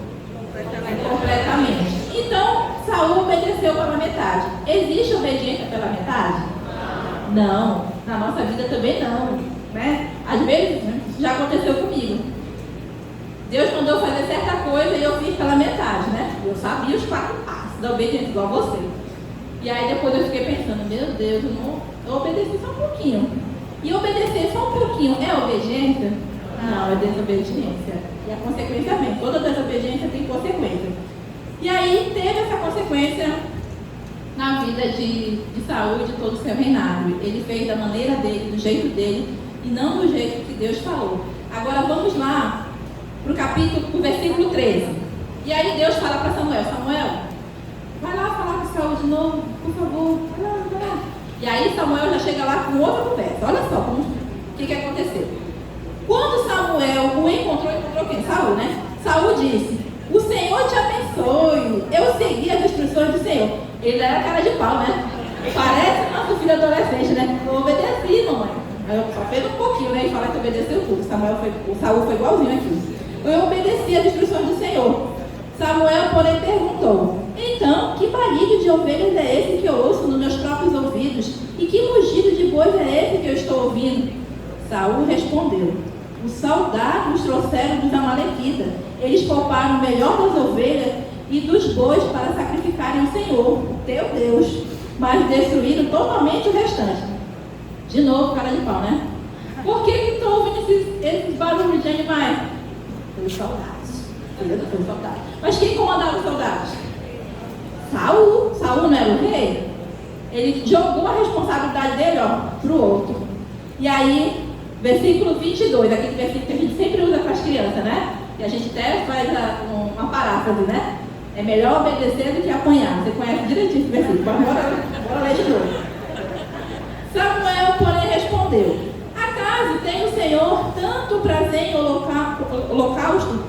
Completamente. Então, Saul obedeceu pela metade. Existe obediência pela metade? Não. Na nossa vida também não. Né? Às vezes, já aconteceu comigo. Deus mandou fazer certa coisa e eu fiz pela metade, né? Eu sabia os 4 passos da obediência, igual você. E aí depois eu fiquei pensando, meu Deus, eu obedeci só um pouquinho. E obedecer só um pouquinho é obediência? Não, é desobediência. E a consequência vem. Toda desobediência tem consequência. E aí teve essa consequência na vida de Saul e de todo o seu reinado. Ele fez da maneira dele, do jeito dele, e não do jeito que Deus falou. Agora vamos lá pro versículo 13. E aí Deus fala para Samuel: Samuel, vai lá falar com Saul de novo, por favor, vai lá. E aí Samuel já chega lá com outra conversa. Olha só o que aconteceu. Quando Samuel o encontrou quem? Saul, né? Saul disse: o Senhor te abençoe, eu segui as instruções do Senhor. Ele era cara de pau, né? Parece nosso filho adolescente, né? Eu obedeci, mamãe. Eu só fez um pouquinho, né? E fala que obedeceu tudo. O Saul foi igualzinho aqui. Eu obedeci as instruções do Senhor. Samuel, porém, perguntou: então, que barulho de ovelhas é esse que eu ouço nos meus próprios ouvidos? E que mugido de bois é esse que eu estou ouvindo? Saul respondeu: os soldados trouxeram dos amalequitas. Eles pouparam o melhor das ovelhas e dos bois para sacrificarem ao Senhor, o teu Deus, mas destruíram totalmente o restante. De novo, cara de pau, né? Por que estou ouvindo esses barulhos de animais? Os soldados. Os soldados. Mas quem comandava os soldados? Saul. Saul não era o rei? Ele jogou a responsabilidade dele, pro outro. E aí, versículo 22, aquele versículo que a gente sempre usa para as crianças, né? E a gente até faz uma paráfrase, né? É melhor obedecer do que apanhar. Você conhece direitinho esse versículo. Bora ler de novo. Samuel, porém, respondeu: acaso tem o Senhor tanto prazer em holocausto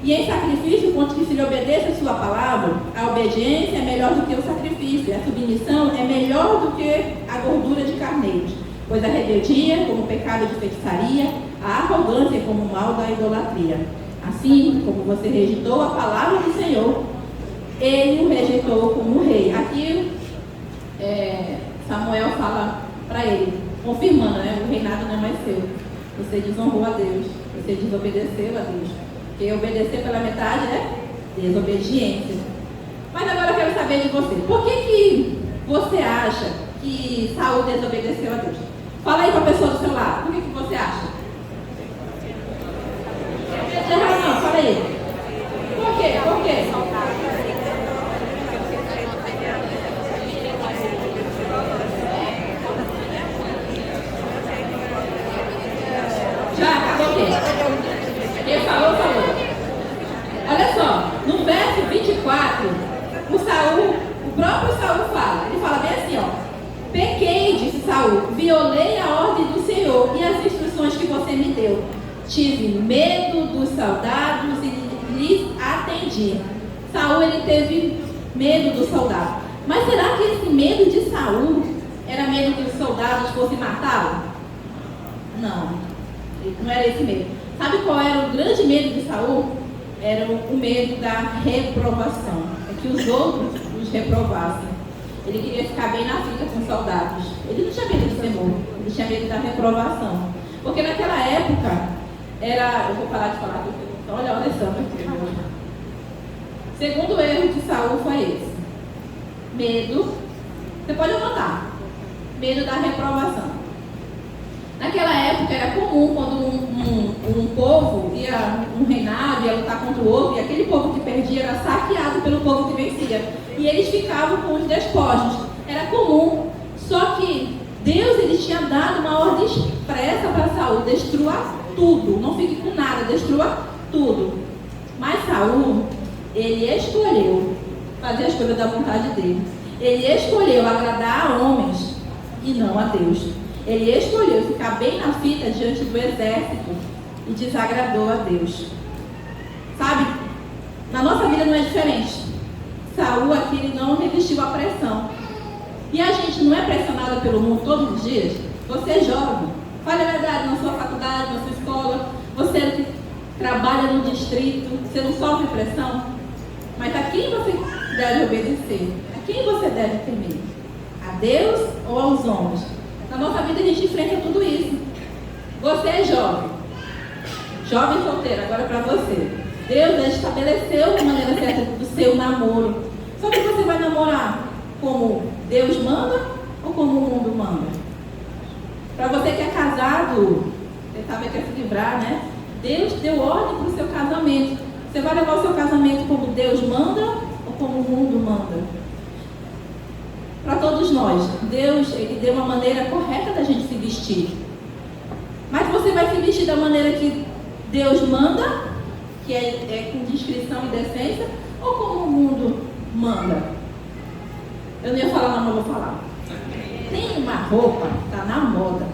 e em sacrifício, quanto que se lhe obedeça a sua palavra? A obediência é melhor do que o sacrifício, a submissão é melhor do que a gordura de carneiros. Pois a rebeldia, como o pecado de feitiçaria, a arrogância como o mal da idolatria. Assim como você rejeitou a palavra do Senhor, ele o rejeitou como rei. Aqui Samuel fala para ele, confirmando, né? O reinado não é mais seu. Você desonrou a Deus, você desobedeceu a Deus. Porque obedecer pela metade é desobediência. Mas agora eu quero saber de você. Por que você acha que Saul desobedeceu a Deus? Fala aí para a pessoa do seu lado. Por que você acha? Não, fala aí. Por quê? Por quê? Já acabou o quê? Quem falou, falou. Olha só, no verso 24, o próprio Saul fala. Ele fala bem assim, pequei, disse Saul, violei a ordem do Senhor e as instruções que você me deu. Tive medo dos soldados e lhes atendi. Saul, ele teve medo dos soldados. Mas será que esse medo de Saul era medo que os soldados fossem matá-lo? Não, não era esse medo. Sabe qual era o grande medo de Saul? Era o medo da reprovação. É que os outros os reprovassem. Ele queria ficar bem na fita com os soldados. Ele não tinha medo de ser morto, ele tinha medo da reprovação. Porque naquela época, eu vou parar de falar aqui, olha a Alessandra aqui. Segundo erro de Saul foi esse. Medo, você pode anotar, medo da reprovação. Naquela época era comum quando um povo ia, um reinado ia lutar contra o outro, e aquele povo que perdia era saqueado pelo povo que vencia. E eles ficavam com os despojos. Era comum. Só que Deus, ele tinha dado uma ordem expressa para Saul: destrua tudo, não fique com nada, destrua tudo. Mas Saul, ele escolheu fazer as coisas da vontade dele. Ele escolheu agradar a homens e não a Deus. Ele escolheu ficar bem na fita diante do exército e desagradou a Deus. Sabe? Na nossa vida não é diferente. Saul aqui, ele não resistiu à pressão. E a gente não é pressionada pelo mundo todos os dias? Você é jovem, fale a verdade, na sua faculdade, na sua escola, você trabalha no distrito, você não sofre pressão? Mas a quem você deve obedecer? A quem você deve temer? A Deus ou aos homens? Na nossa vida a gente enfrenta tudo isso. Você é jovem solteiro, agora para você. Deus estabeleceu de maneira certa do seu namoro. Só que você vai namorar como Deus manda ou como o mundo manda? Para você que é casado, você sabe que quer se livrar, né? Deus deu ordem para o seu casamento. Você vai levar o seu casamento como Deus manda ou como o mundo manda? para todos nós. Deus, Ele deu uma maneira correta da gente se vestir. Mas você vai se vestir da maneira que Deus manda, que é com discrição e decência, ou como o mundo manda? Eu não ia falar, não, vou falar. Tem uma roupa que está na moda.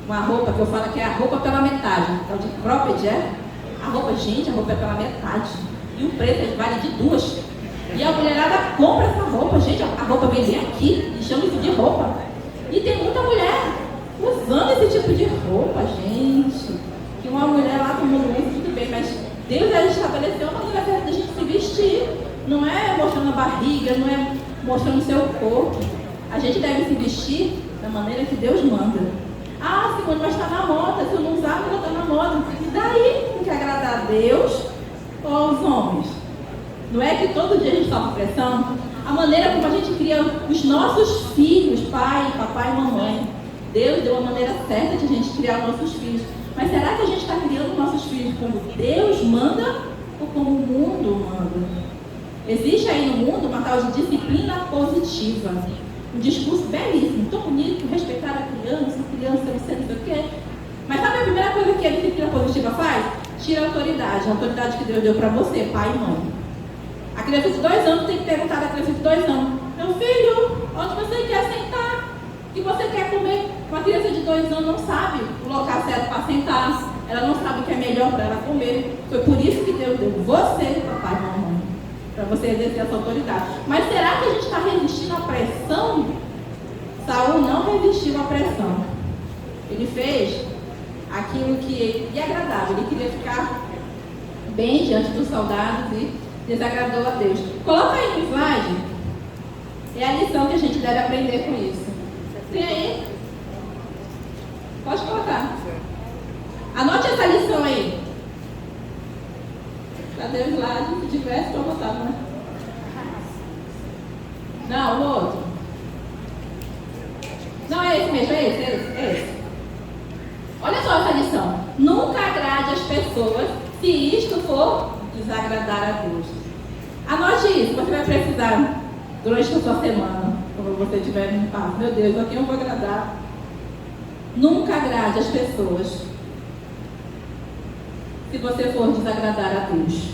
Uma roupa que eu falo que é a roupa pela metade. Então, de cropped, a roupa, gente, a roupa é pela metade. E o preço vale de 2. E a mulherada compra essa roupa. Gente, a roupa vem bem aqui e chama isso de roupa. E tem muita mulher usando esse tipo de roupa, gente. Que uma mulher lá com mundo tudo bem, mas Deus já estabeleceu uma maneira certa da gente se vestir. Não é mostrando a barriga, não é mostrando o seu corpo. A gente deve se vestir da maneira que Deus manda. Ah, Simone, mas está na moda. Se eu não usar, não está na moda. E daí? Tem que agradar a Deus ou aos homens? Não é que todo dia a gente sofre pressão? A maneira como a gente cria os nossos filhos, pai, papai e mamãe. Deus deu uma maneira certa de a gente criar os nossos filhos. Mas será que a gente está criando nossos filhos como Deus manda ou como o mundo manda? Existe aí no mundo uma tal de disciplina positiva. Um discurso belíssimo, tão bonito, respeitar a criança não sei o quê. Mas sabe a primeira coisa que a disciplina positiva faz? Tira a autoridade que Deus deu para você, pai e mãe. A criança de 2 anos tem que perguntar à criança de 2 anos: meu filho, onde você quer sentar? O que você quer comer? Uma criança de 2 anos não sabe o local certo para sentar, ela não sabe o que é melhor para ela comer. Foi por isso que Deus deu você, papai e mamãe, para você exercer essa autoridade. Mas será que a gente está resistindo à pressão? Saul não resistiu à pressão. Ele fez aquilo que lhe agradava. Ele queria ficar bem diante dos soldados e desagradou a Deus. Coloca aí no slide. É a lição que a gente deve aprender com isso. Tem aí? Pode colocar. Anote essa lição aí. Cadê o slide? Se tivesse, eu botava, né? Não, o outro. Não, é esse mesmo, é esse. Olha só essa lição. Nunca agrade as pessoas se isto for desagradar a Deus. Anote isso, você vai precisar durante a sua semana, quando você estiver em paz. Meu Deus, a quem eu vou agradar? Nunca agrade as pessoas se você for desagradar a Deus.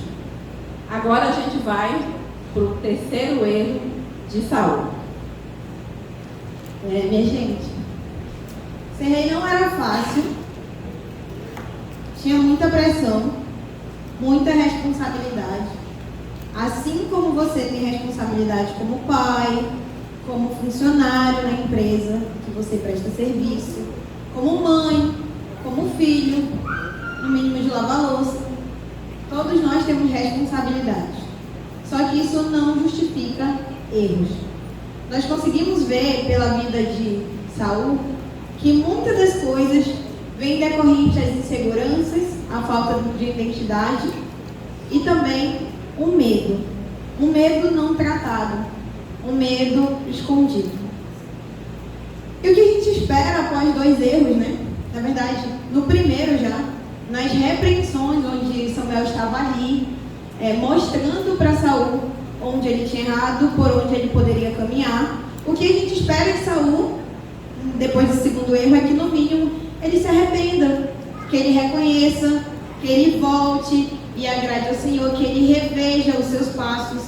Agora a gente vai para o terceiro erro de Saul. Minha gente, ser rei não era fácil, tinha muita pressão, muita responsabilidade. Assim como você tem responsabilidade como pai, como funcionário na empresa que você presta serviço, como mãe, como filho, no mínimo de lavar louça. Todos nós temos responsabilidade. Só que isso não justifica erros. Nós conseguimos ver pela vida de Saul que muitas das coisas vêm decorrente às inseguranças, à falta de identidade e também o medo. Um medo não tratado, um medo escondido. E o que a gente espera após 2 erros, né? Na verdade, no primeiro já, nas repreensões onde Samuel estava ali, mostrando para Saul onde ele tinha errado, por onde ele poderia caminhar. O que a gente espera de Saul, depois do segundo erro, é que no mínimo ele se arrependa, que ele reconheça, que ele volte e agrade ao Senhor, que ele reveja os seus passos.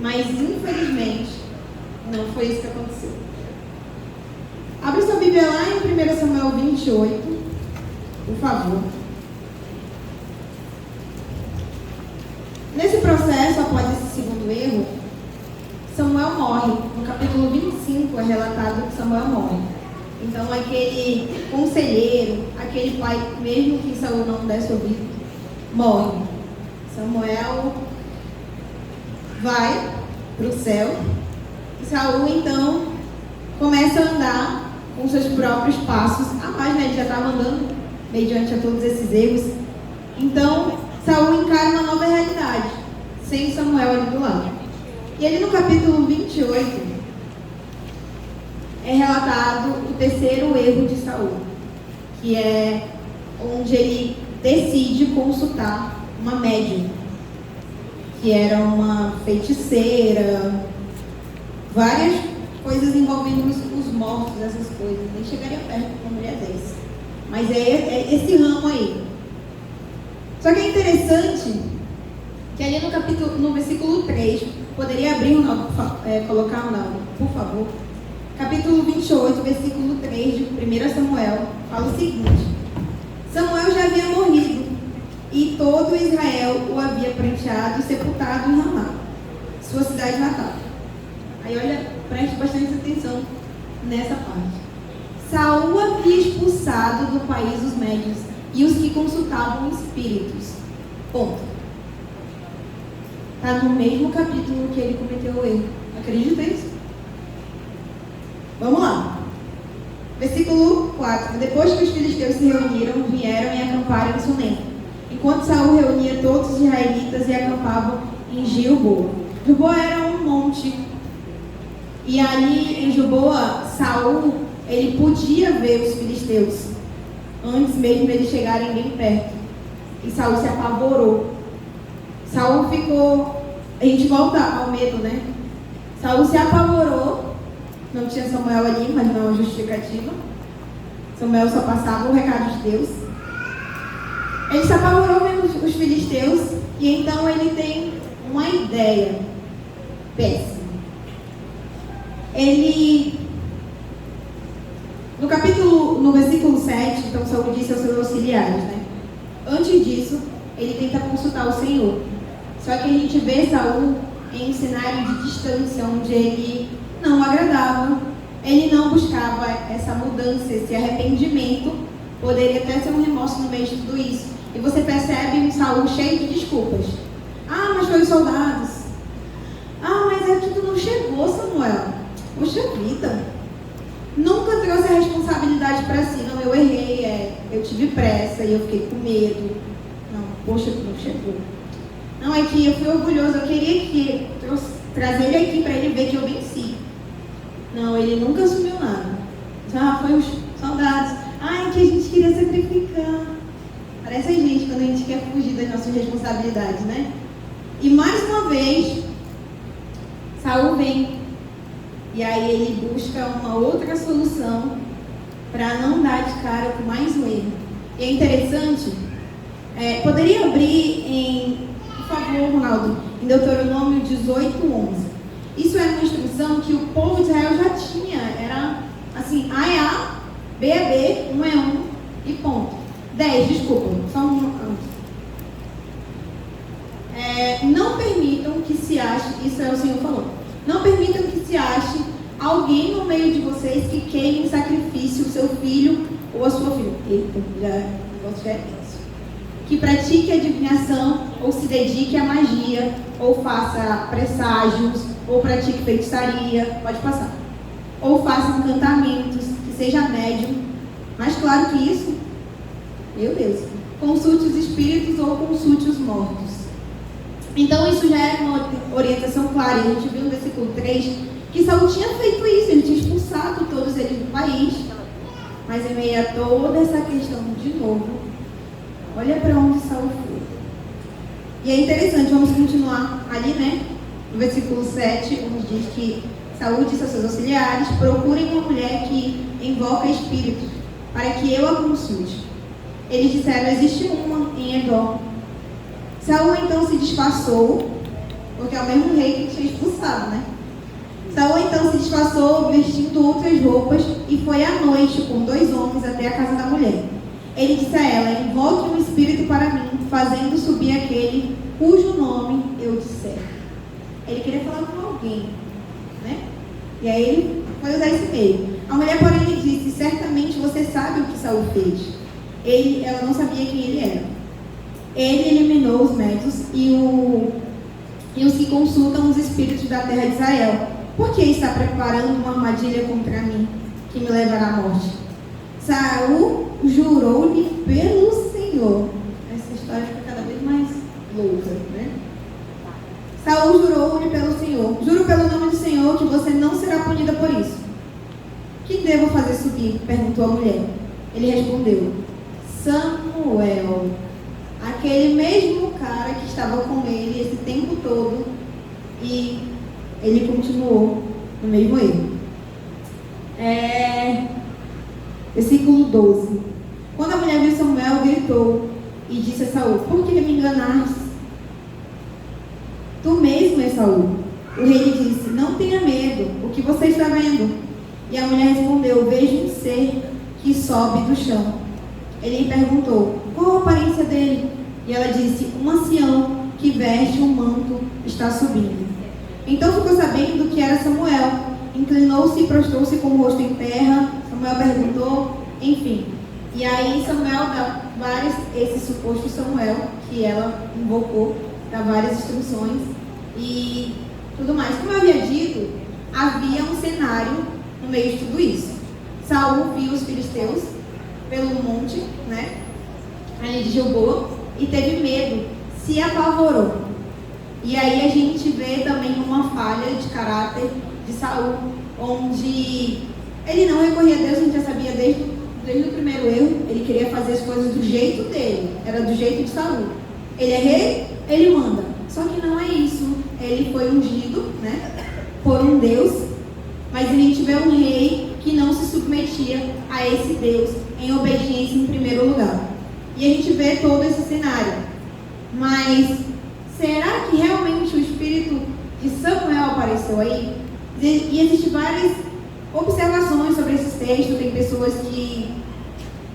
Mas infelizmente não foi isso que aconteceu. Abre sua Bíblia lá em 1 Samuel 28, por favor. Nesse processo, após esse segundo erro, Samuel morre. No capítulo 25 é relatado que Samuel morre. Então aquele conselheiro, aquele pai, mesmo que Saul não desse ouvido, morre. Samuel vai para o céu e Saul então começa a andar com seus próprios passos a mais, né? Ele já estava andando mediante a todos esses erros. Então Saul encara uma nova realidade, sem Samuel ali do lado. E ali no capítulo 28 é relatado o terceiro erro de Saul, que é onde ele decide consultar uma médium, que era uma feiticeira, várias coisas envolvendo os mortos, essas coisas. Nem chegaria perto de uma mulher dessa. Mas é esse ramo aí. Só que é interessante que ali no versículo 3, poderia abrir, colocar, Ronaldo, por favor. Capítulo 28, versículo 3 de 1 Samuel, fala o seguinte: Samuel já havia morrido, e todo Israel o havia pranteado e sepultado em Ramá, sua cidade natal. Aí olha, preste bastante atenção nessa parte. Saul havia expulsado do país os médios e os que consultavam espíritos. Ponto. Está no mesmo capítulo que ele cometeu o erro. Acredita nisso? Vamos lá. Versículo 4. Depois que os filisteus se reuniram, vieram e acamparam em Sunem, enquanto Saul reunia todos os israelitas e acampavam em Gilboa. Gilboa era um monte. E ali em Gilboa, Saul, ele podia ver os filisteus antes mesmo deles chegarem bem perto. E Saul se apavorou. Saul ficou... A gente volta ao medo, né? Saul se apavorou. Não tinha Samuel ali, mas não é uma justificativa. Samuel só passava o recado de Deus. Ele se apavorou vendo os filisteus. E então ele tem uma ideia péssima. Ele... No versículo 7, então Saul disse aos seus auxiliares, né? Antes disso, ele tenta consultar o Senhor. Só que a gente vê Saul em um cenário de distância, onde ele não agradava, ele não buscava essa mudança, esse arrependimento. Poderia até ser um remorso no meio de tudo isso. E você percebe um Saul cheio de desculpas. Ah, mas foi os soldados. Ah, mas é que tu não chegou, Samuel. Poxa vida. Nunca trouxe a responsabilidade para si. Não, eu errei, eu tive pressa e eu fiquei com medo. Não, poxa, tu não chegou. Não, é que eu fui orgulhoso, eu queria trazer ele aqui para ele ver que eu venci. Não, ele nunca assumiu nada. Ah, foi os soldados. Ah, é que a gente queria sacrificar. Parece a gente quando a gente quer fugir das nossas responsabilidades, né? E mais uma vez, Saul vem. E aí ele busca uma outra solução para não dar de cara com mais um erro. E é interessante, poderia abrir por favor, Ronaldo, em Deuteronômio 18:11. Isso é uma instrução que o povo de Israel já tinha. Era assim, A é A, B é B, 1 é 1 e ponto. 10, desculpa, só um antes. Não permitam que se ache, isso é o Senhor falou, não permitam que se ache alguém no meio de vocês que queime em sacrifício o seu filho ou a sua filha. Eita, o negócio já é tenso. Que pratique adivinhação ou se dedique à magia, ou faça presságios, ou pratique feitiçaria, pode passar. Ou faça encantamentos, que seja médium. Mais claro que isso, meu Deus, consulte os espíritos ou consulte os mortos. Então isso já é uma orientação clara. A gente viu no versículo 3 que Saul tinha feito isso, ele tinha expulsado todos eles do país. Mas em meio a toda essa questão de novo, olha para onde Saul foi. E é interessante, vamos continuar ali, né? No versículo 7, onde diz que Saul disse aos seus auxiliares: procurem uma mulher que invoca espíritos, para que eu a consulte. Eles disseram: existe uma em Edom. Saul então se disfarçou, porque é o mesmo rei que tinha expulsado, né? Saul então se disfarçou, vestindo outras roupas, e foi à noite com 2 homens até a casa da mulher. Ele disse a ela: invoque um espírito para mim, fazendo subir aquele cujo nome eu disser. Ele queria falar com alguém, né? E aí ele foi usar esse meio. A mulher, porém, lhe disse: certamente você sabe o que Saul fez. Ela não sabia quem ele era. Ele eliminou os médios e os que consultam os espíritos da terra de Israel. Por que está preparando uma armadilha contra mim, que me levará à morte? Saul jurou-lhe pelo Senhor. Essa história fica cada vez mais louca, né? Saul jurou-lhe pelo Senhor: juro pelo nome do Senhor que você não será punida por isso. Que devo fazer subir? Perguntou a mulher. Ele respondeu: Samuel, aquele mesmo cara que estava com ele esse tempo todo. E ele continuou: no mesmo erro. Versículo 12. Quando a mulher viu Samuel, gritou e disse a Saul: por que me enganaste? Tu mesmo és Saul. O rei lhe disse: não tenha medo, o que você está vendo? E a mulher respondeu: vejo um ser que sobe do chão. Ele lhe perguntou: qual a aparência dele? E ela disse: um ancião que veste um manto está subindo. Então ficou sabendo que era Samuel. Inclinou-se e prostrou-se com o rosto em terra. Samuel perguntou, enfim. E aí Samuel dá esse suposto Samuel, que ela invocou, dá várias instruções e tudo mais. Como eu havia dito, havia um cenário no meio de tudo isso. Saul viu os filisteus pelo monte, né, ali de Gilboa, e teve medo, se apavorou. E aí a gente vê também uma falha de caráter de Saul, onde ele não recorria a Deus. A gente já sabia desde o primeiro erro. Ele queria fazer as coisas do jeito dele, era do jeito de Saul. Ele é rei, ele manda. Só que não é isso. Ele foi ungido, né, por um Deus, mas a gente vê um rei que não se submetia a esse Deus em obediência em primeiro lugar. E a gente vê todo esse cenário. Mas será que realmente o espírito de Samuel apareceu aí? E existem várias observações sobre esse texto. Tem pessoas que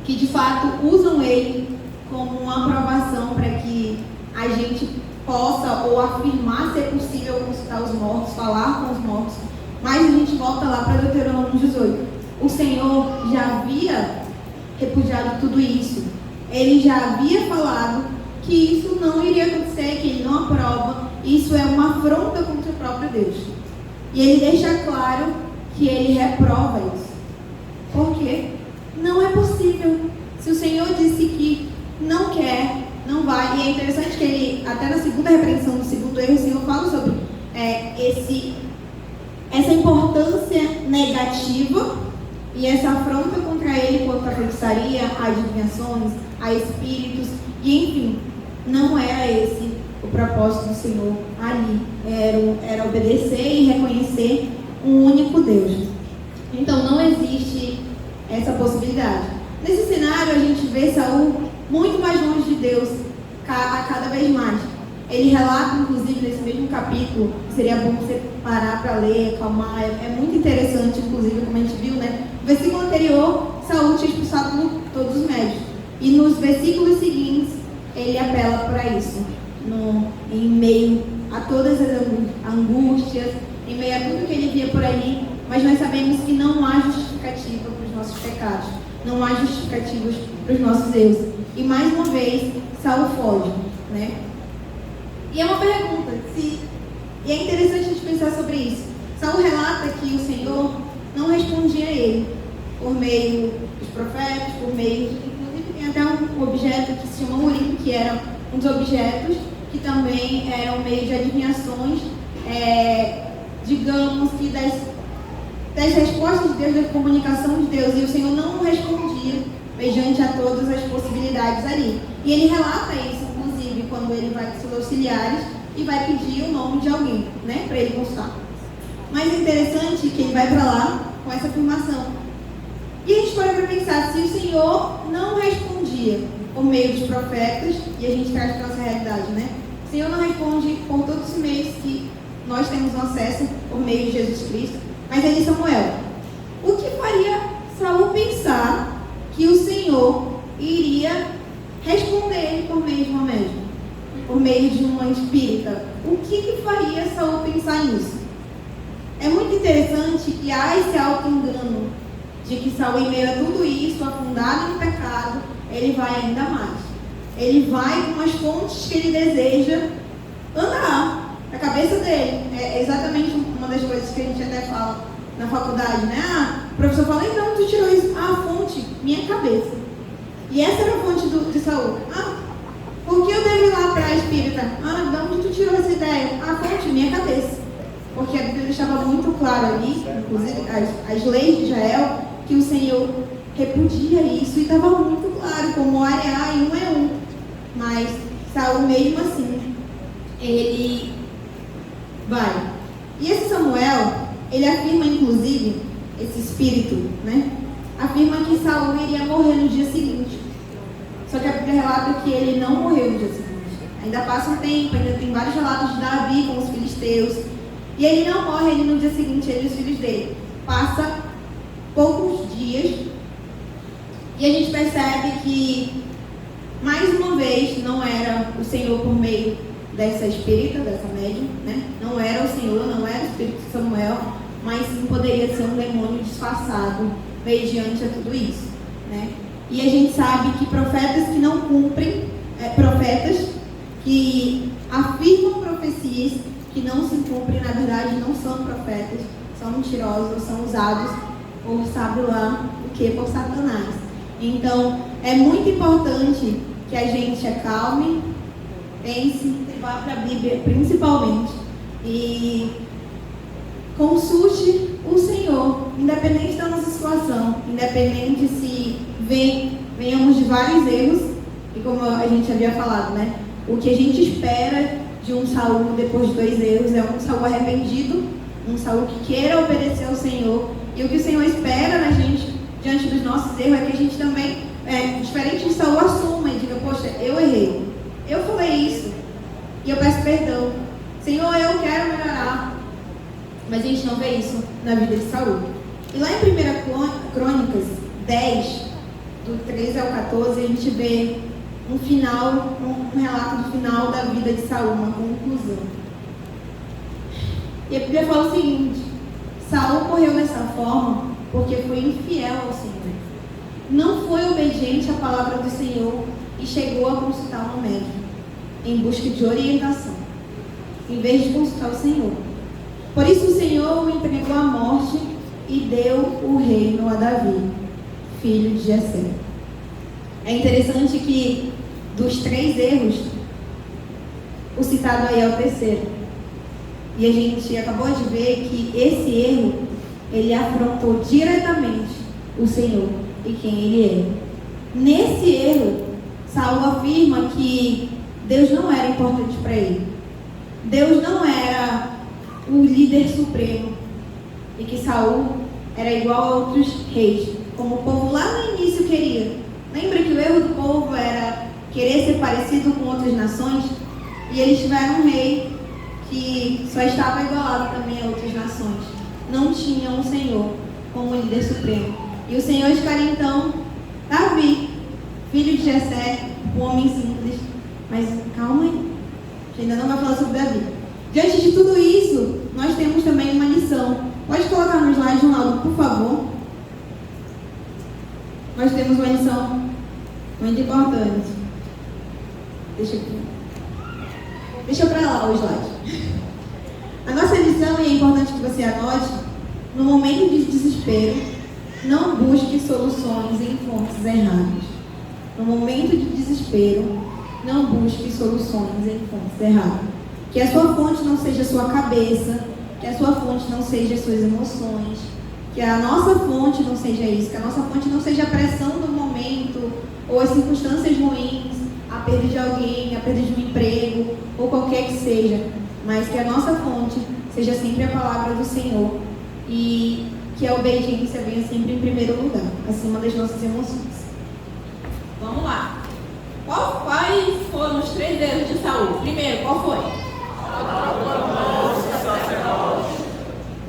de fato usam ele como uma aprovação para que a gente possa ou afirmar ser possível consultar os mortos, falar com os mortos. Mas a gente volta lá para Deuteronômio 18. O Senhor já havia repudiado tudo isso. Ele já havia falado que isso não iria acontecer, que ele não aprova. Isso é uma afronta contra o próprio Deus. E ele deixa claro que ele reprova isso. Por quê? Não é possível. Se o Senhor disse que não quer, não vai. E é interessante que ele, até na segunda repreensão do segundo erro, o Senhor fala sobre essa importância negativa e essa afronta contra ele quanto à feitiçaria, a adivinhações, a espíritos. E enfim, não era esse o propósito do Senhor ali. Era obedecer e reconhecer um único Deus. Então não existe essa possibilidade. Nesse cenário a gente vê Saul muito mais longe de Deus a cada vez mais. Ele relata, inclusive, nesse mesmo capítulo, seria bom você parar para ler, acalmar, é muito interessante, inclusive, como a gente viu, né? No versículo anterior, Saul tinha expulsado todos os médios. E nos versículos seguintes, ele apela para isso. Em meio a todas as angústias, em meio a tudo que ele via por ali, mas nós sabemos que não há justificativa para os nossos pecados, não há justificativas para os nossos erros. E mais uma vez, Saul foge, né? E é uma pergunta, e é interessante a gente pensar sobre isso. Saul relata que o Senhor não respondia a ele por meio dos profetas, por meio de, inclusive tem até um objeto que se chama Urim, que era um dos objetos que também era um meio de adivinhações, digamos que das respostas de Deus, da comunicação de Deus, e o Senhor não respondia mediante a todas as possibilidades ali. E ele relata isso, inclusive, quando ele vai com seus auxiliares e vai pedir o nome de alguém, né, para ele consultar. Mas é interessante que ele vai para lá com essa afirmação. E a gente pode para pensar, se o Senhor não respondia por meio dos profetas, e a gente traz para a nossa realidade, né? O Senhor não responde por todos os meios que nós temos acesso por meio de Jesus Cristo, mas é de Samuel. O que faria Saul pensar que o Senhor iria responder ele por meio de uma médium, por meio de uma espírita? O que faria Saul pensar nisso? É muito interessante que há esse auto-engano de que Saul, em meio a tudo isso, afundado no pecado, ele vai ainda mais. Ele vai com as fontes que ele deseja andar. A cabeça dele é exatamente uma das coisas que a gente até fala na faculdade, né? O professor fala, então, tu tirou isso? A fonte, minha cabeça. E essa era a fonte de Saul. Por que eu devo ir lá para a espírita? De onde tu tirou essa ideia? A fonte, minha cabeça. Porque a Bíblia deixava muito claro ali, inclusive as leis de Israel, que o Senhor repudia isso, e estava muito claro, como A é A e um é um. Mas Saul, mesmo assim, ele vai. E esse Samuel, ele afirma, inclusive, esse espírito, né? Afirma que Saul iria morrer no dia seguinte. Só que a Bíblia relata que ele não morreu no dia seguinte. Ainda passa um tempo, ainda tem vários relatos de Davi com os filisteus. E ele não morre no dia seguinte, ele e os filhos dele. Passa poucos dias e a gente percebe que, mais uma vez, não era o Senhor por meio dessa espírita, dessa médium, né? Não era o Senhor, não era o espírito de Samuel, mas sim poderia ser um demônio disfarçado mediante a tudo isso, né? E a gente sabe que profetas que não cumprem, profetas que afirmam profecias que não se cumprem, na verdade não são profetas, são mentirosos, são usados por sabe lá o que, por Satanás. Então, é muito importante que a gente acalme, pense, vá para a Bíblia principalmente e consulte o Senhor, independente da nossa situação, independente se venhamos de vários erros, e como a gente havia falado, né? O que a gente espera de um Saul depois de 2 erros é um Saul arrependido, um Saul que queira obedecer ao Senhor, e o que o Senhor espera na gente, diante dos nossos erros, é que a gente também, diferente de Saul, assuma e diga, poxa, eu errei, eu falei isso, e eu peço perdão, Senhor, eu quero melhorar. Mas a gente não vê isso na vida de Saul. E lá em 1 Crônicas 10, do 13 ao 14, a gente vê um relato do final da vida de Saul, uma conclusão. E a Bíblia fala o seguinte: Saul morreu dessa forma porque foi infiel ao Senhor. Não foi obediente à palavra do Senhor e chegou a consultar um médico em busca de orientação, em vez de consultar o Senhor. Por isso o Senhor o entregou à morte e deu o reino a Davi, filho de Jessé. É interessante que dos 3 erros, o citado aí é o terceiro. E a gente acabou de ver que esse erro, ele afrontou diretamente o Senhor e quem ele é. Nesse erro, Saul afirma que Deus não era importante para ele. Deus não era o líder supremo e que Saul era igual a outros reis, como o povo lá no início queria. Lembra que o erro do povo era querer ser parecido com outras nações? E eles tiveram um rei que só estava igualado também a outras nações. Não tinha um Senhor como líder supremo. E o Senhor escolheu então Davi, filho de Jessé, um homem simples. Mas calma aí, a gente ainda não vai falar sobre Davi. Diante de tudo isso, nós temos também uma lição. Pode colocar no slide, Ronaldo, por favor. Nós temos uma lição muito importante. Deixa para lá o slide. A nossa lição, e é importante que você anote, no momento de desespero, não busque soluções em fontes erradas. No momento de desespero, não busque soluções em fontes erradas. Que a sua fonte não seja a sua cabeça, que a sua fonte não seja as suas emoções, que a nossa fonte não seja isso, que a nossa fonte não seja a pressão do momento, ou as circunstâncias ruins, a perda de alguém, a perda de um emprego, ou qualquer que seja, mas que a nossa fonte seja sempre a palavra do Senhor e que a obediência venha sempre em primeiro lugar, acima das nossas emoções. Vamos lá. Quais foram os 3 erros de Saul? Primeiro, qual foi?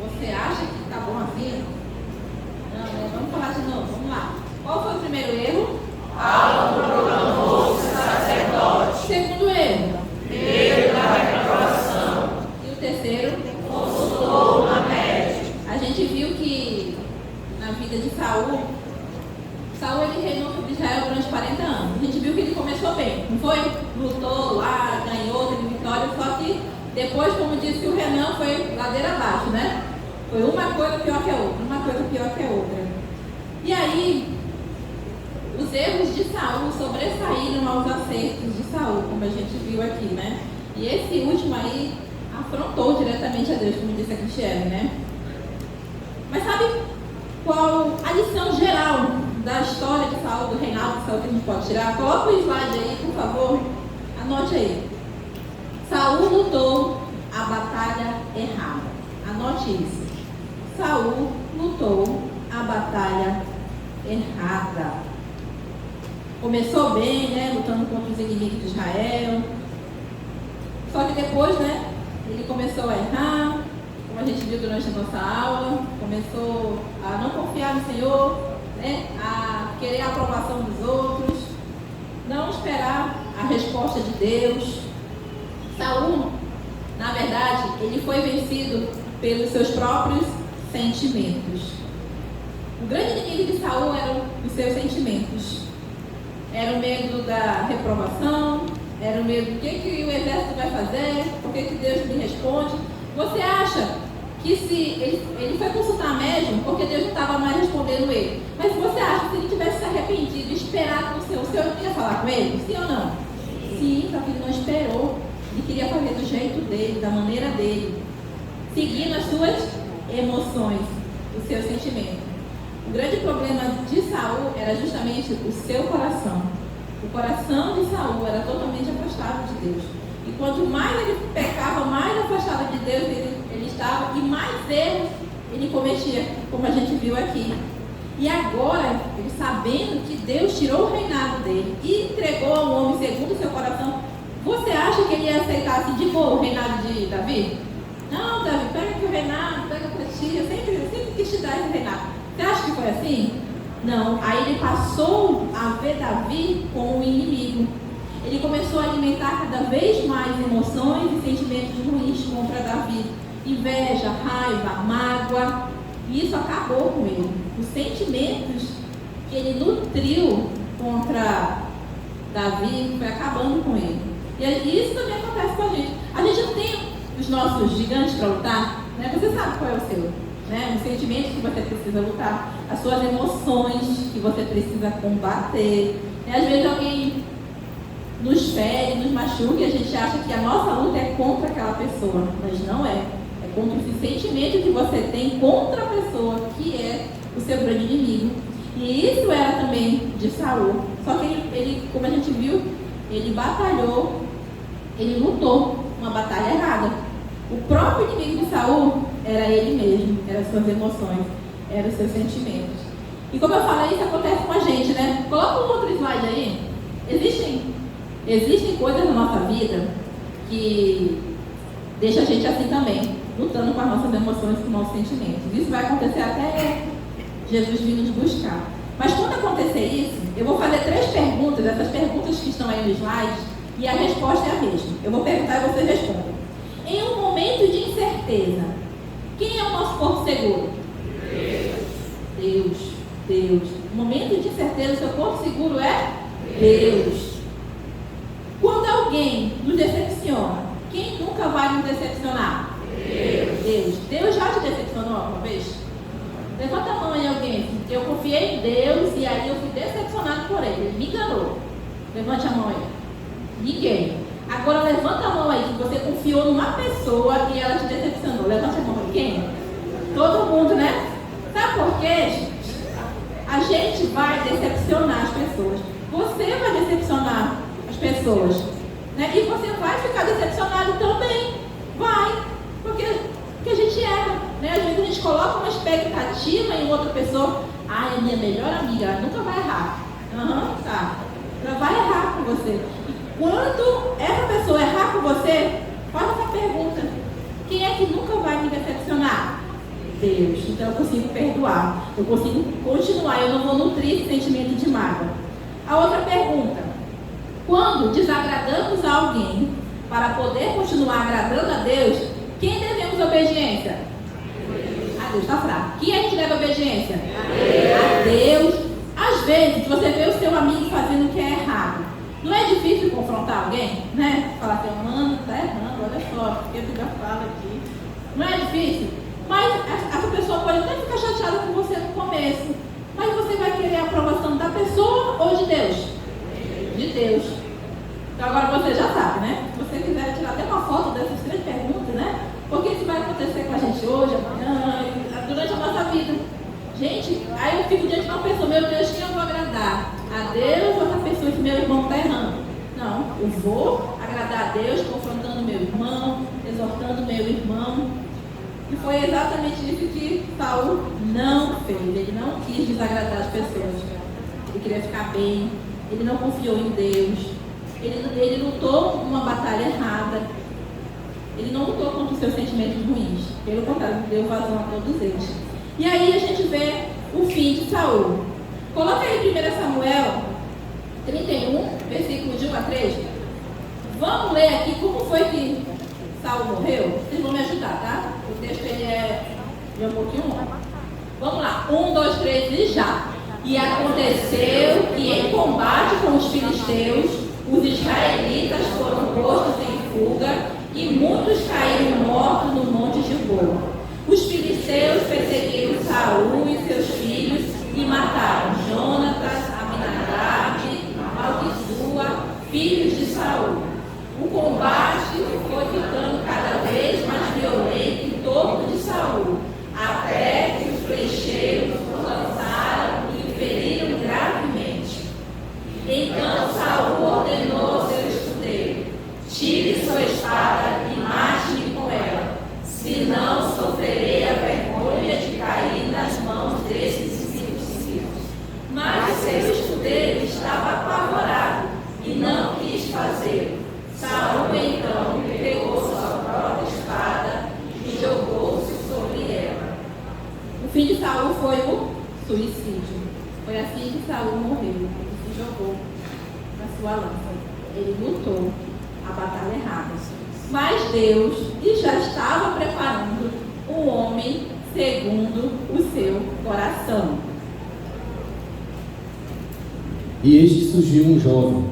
Você acha que está bom assim? Não, né? Vamos falar de novo, vamos lá. Qual foi o primeiro erro? Autoproclamou-se sacerdote. Segundo erro? Medo da reprovação. E o terceiro? Consultou uma médica. A gente viu que na vida de Saul ele reinou sobre Israel durante 40 anos. A gente viu que ele começou bem, não foi? Lutou lá, ganhou, teve vitória, só que depois, como disse o Renan, foi ladeira abaixo, né? Foi uma coisa pior que a outra, uma coisa pior que a outra. E aí, os erros de Saul sobressaíram aos acertos de Saul, como a gente viu aqui, né? E esse último aí afrontou diretamente a Deus, como disse a Cristiane, né? Mas sabe qual a lição geral da história de Saul, do reinado de Saul que a gente pode tirar? Coloca o slide aí, por favor. Anote aí. Saul lutou a batalha errada. Anote isso. Saul lutou a batalha errada. Começou bem, né, lutando contra os inimigos de Israel. Só que depois, né, ele começou a errar, como a gente viu durante a nossa aula, começou a não confiar no Senhor, né, a querer a aprovação dos outros, não esperar a resposta de Deus. Saul, na verdade, ele foi vencido pelos seus próprios sentimentos. O grande inimigo de Saul eram os seus sentimentos. Era o medo da reprovação, era o medo do que o exército vai fazer, por que Deus me responde. Você acha que se ele foi consultar médium porque Deus não estava mais respondendo ele, mas você acha que se ele tivesse se arrependido e esperado no Senhor, o Senhor não ia falar com ele? Sim ou não? Sim, só que ele não esperou. Ele queria fazer do jeito dele, da maneira dele, seguindo as suas emoções, os seus sentimentos. O grande problema de Saul era justamente o seu coração. O coração de Saul era totalmente afastado de Deus. E quanto mais ele pecava, mais afastado de Deus ele estava, e mais erros ele cometia, como a gente viu aqui. E agora, ele sabendo que Deus tirou o reinado dele e entregou ao homem segundo o seu coração, você acha que ele ia aceitar assim de boa o reinado de Davi? Não, Davi, pega aqui o reinado, pega para ti, eu sempre quis te dar esse reinado. Você acha que foi assim? Não. Aí ele passou a ver Davi como um inimigo. Ele começou a alimentar cada vez mais emoções e sentimentos ruins contra Davi. Inveja, raiva, mágoa. E isso acabou com ele. Os sentimentos que ele nutriu contra Davi foi acabando com ele. E isso também acontece com a gente. A gente não tem os nossos gigantes para lutar, né? Você sabe qual é o seu. Né? Os sentimentos que você precisa lutar, as suas emoções que você precisa combater. E às vezes alguém nos fere, nos machuca e a gente acha que a nossa luta é contra aquela pessoa, mas não é. É contra esse sentimento que você tem contra a pessoa, que é o seu grande inimigo. E isso era também de Saul. Só que ele, como a gente viu, ele batalhou, ele lutou uma batalha errada. O próprio inimigo de Saul era ele mesmo, eram as suas emoções, eram os seus sentimentos. E como eu falei, isso acontece com a gente, né? Coloca um outro slide aí. Existem coisas na nossa vida que deixam a gente assim também, lutando com as nossas emoções, com os nossos sentimentos. Isso vai acontecer até Jesus vir nos buscar. Mas quando acontecer isso, eu vou fazer 3 perguntas, essas perguntas que estão aí no slide, e a resposta é a mesma. Eu vou perguntar e vocês respondem. Em um momento de incerteza, quem é o nosso porto seguro? Deus. No momento de incerteza, o seu porto seguro é Deus. Quando alguém nos decepciona, quem nunca vai nos decepcionar? Deus. Deus já te decepcionou alguma vez? Levanta a mão aí alguém. Eu confiei em Deus e aí eu fui decepcionado por ele. Ele me enganou. Levante a mão aí. Ninguém. Agora levanta a mão aí que você confiou numa pessoa e ela te decepcionou. Levanta a mão aí. Quem? Todo mundo, né? Sabe por quê, gente? A gente vai decepcionar as pessoas. Você vai decepcionar as pessoas. Né? E você vai ficar decepcionado também. Vai. Porque a gente erra. Né? Às vezes a gente coloca uma expectativa em outra pessoa. Ah, é minha melhor amiga, ela nunca vai errar. Tá. Ela vai errar com você. Quando essa pessoa errar com você, faz essa pergunta: quem é que nunca vai me decepcionar? Deus. Então eu consigo perdoar, eu consigo continuar, eu não vou nutrir esse sentimento de mágoa. A outra pergunta: quando desagradamos a alguém para poder continuar agradando a Deus, quem devemos obediência? A Deus. Está fraco. Quem a gente deve obediência? A Deus. Às vezes você vê o seu amigo fazendo o que é errado. Não é difícil confrontar alguém, né? Falar assim, mano, tá errando, olha só, porque tu já fala aqui. Não é difícil? Mas essa pessoa pode até ficar chateada com você no começo. Mas você vai querer a aprovação da pessoa ou de Deus? De Deus. Então agora você já sabe, né? Se você quiser tirar até uma foto dessas 3 perguntas, né? Porque isso vai acontecer com a gente hoje, amanhã, durante a nossa vida. Gente, aí eu fico diante de uma pessoa, meu Deus, quem eu vou agradar? A Deus ou essa pessoa que meu irmão está errando? Não, eu vou agradar a Deus confrontando meu irmão, exortando meu irmão. E foi exatamente isso que Saul não fez. Ele não quis desagradar as pessoas. Ele queria ficar bem. Ele não confiou em Deus. Ele lutou uma batalha errada. Ele não lutou contra os seus sentimentos ruins. Pelo contrário, deu vazão a todos eles. E aí a gente vê o fim de Saul. Coloca aí 1 Samuel 31, versículos de 1 a 3. Vamos ler aqui como foi que Saul morreu. Vocês vão me ajudar, tá? O texto ele é um pouquinho longo. Vamos lá. 1, 2, 3 e já. E aconteceu que em combate com os filisteus, os israelitas foram postos em fuga e muitos caíram mortos no monte Gilboa. Os filisteus perseguiram Saul e seus filhos e mataram Jonatas, Abinadab, Malquissua, filhos de Saul. O combate foi ficando cada vez mais violento em torno de Saul, até que os flecheiros o lançaram e o feriram gravemente. Então Saul ordenou ao seu escudeiro: tire sua espada e mate-me com ela, senão sofrerei a vergonha de cair nas mãos desses inimigos. Mas seu escudeiro estava apavorado e não quis fazê-lo. Saul então pegou sua própria espada e jogou-se sobre ela. O fim de Saul foi o suicídio. Foi assim que Saul morreu. Ele se jogou na sua lança. Ele lutou a batalha errada. Mas Deus já estava preparando um homem segundo o seu coração. E eis que surgiu um jovem,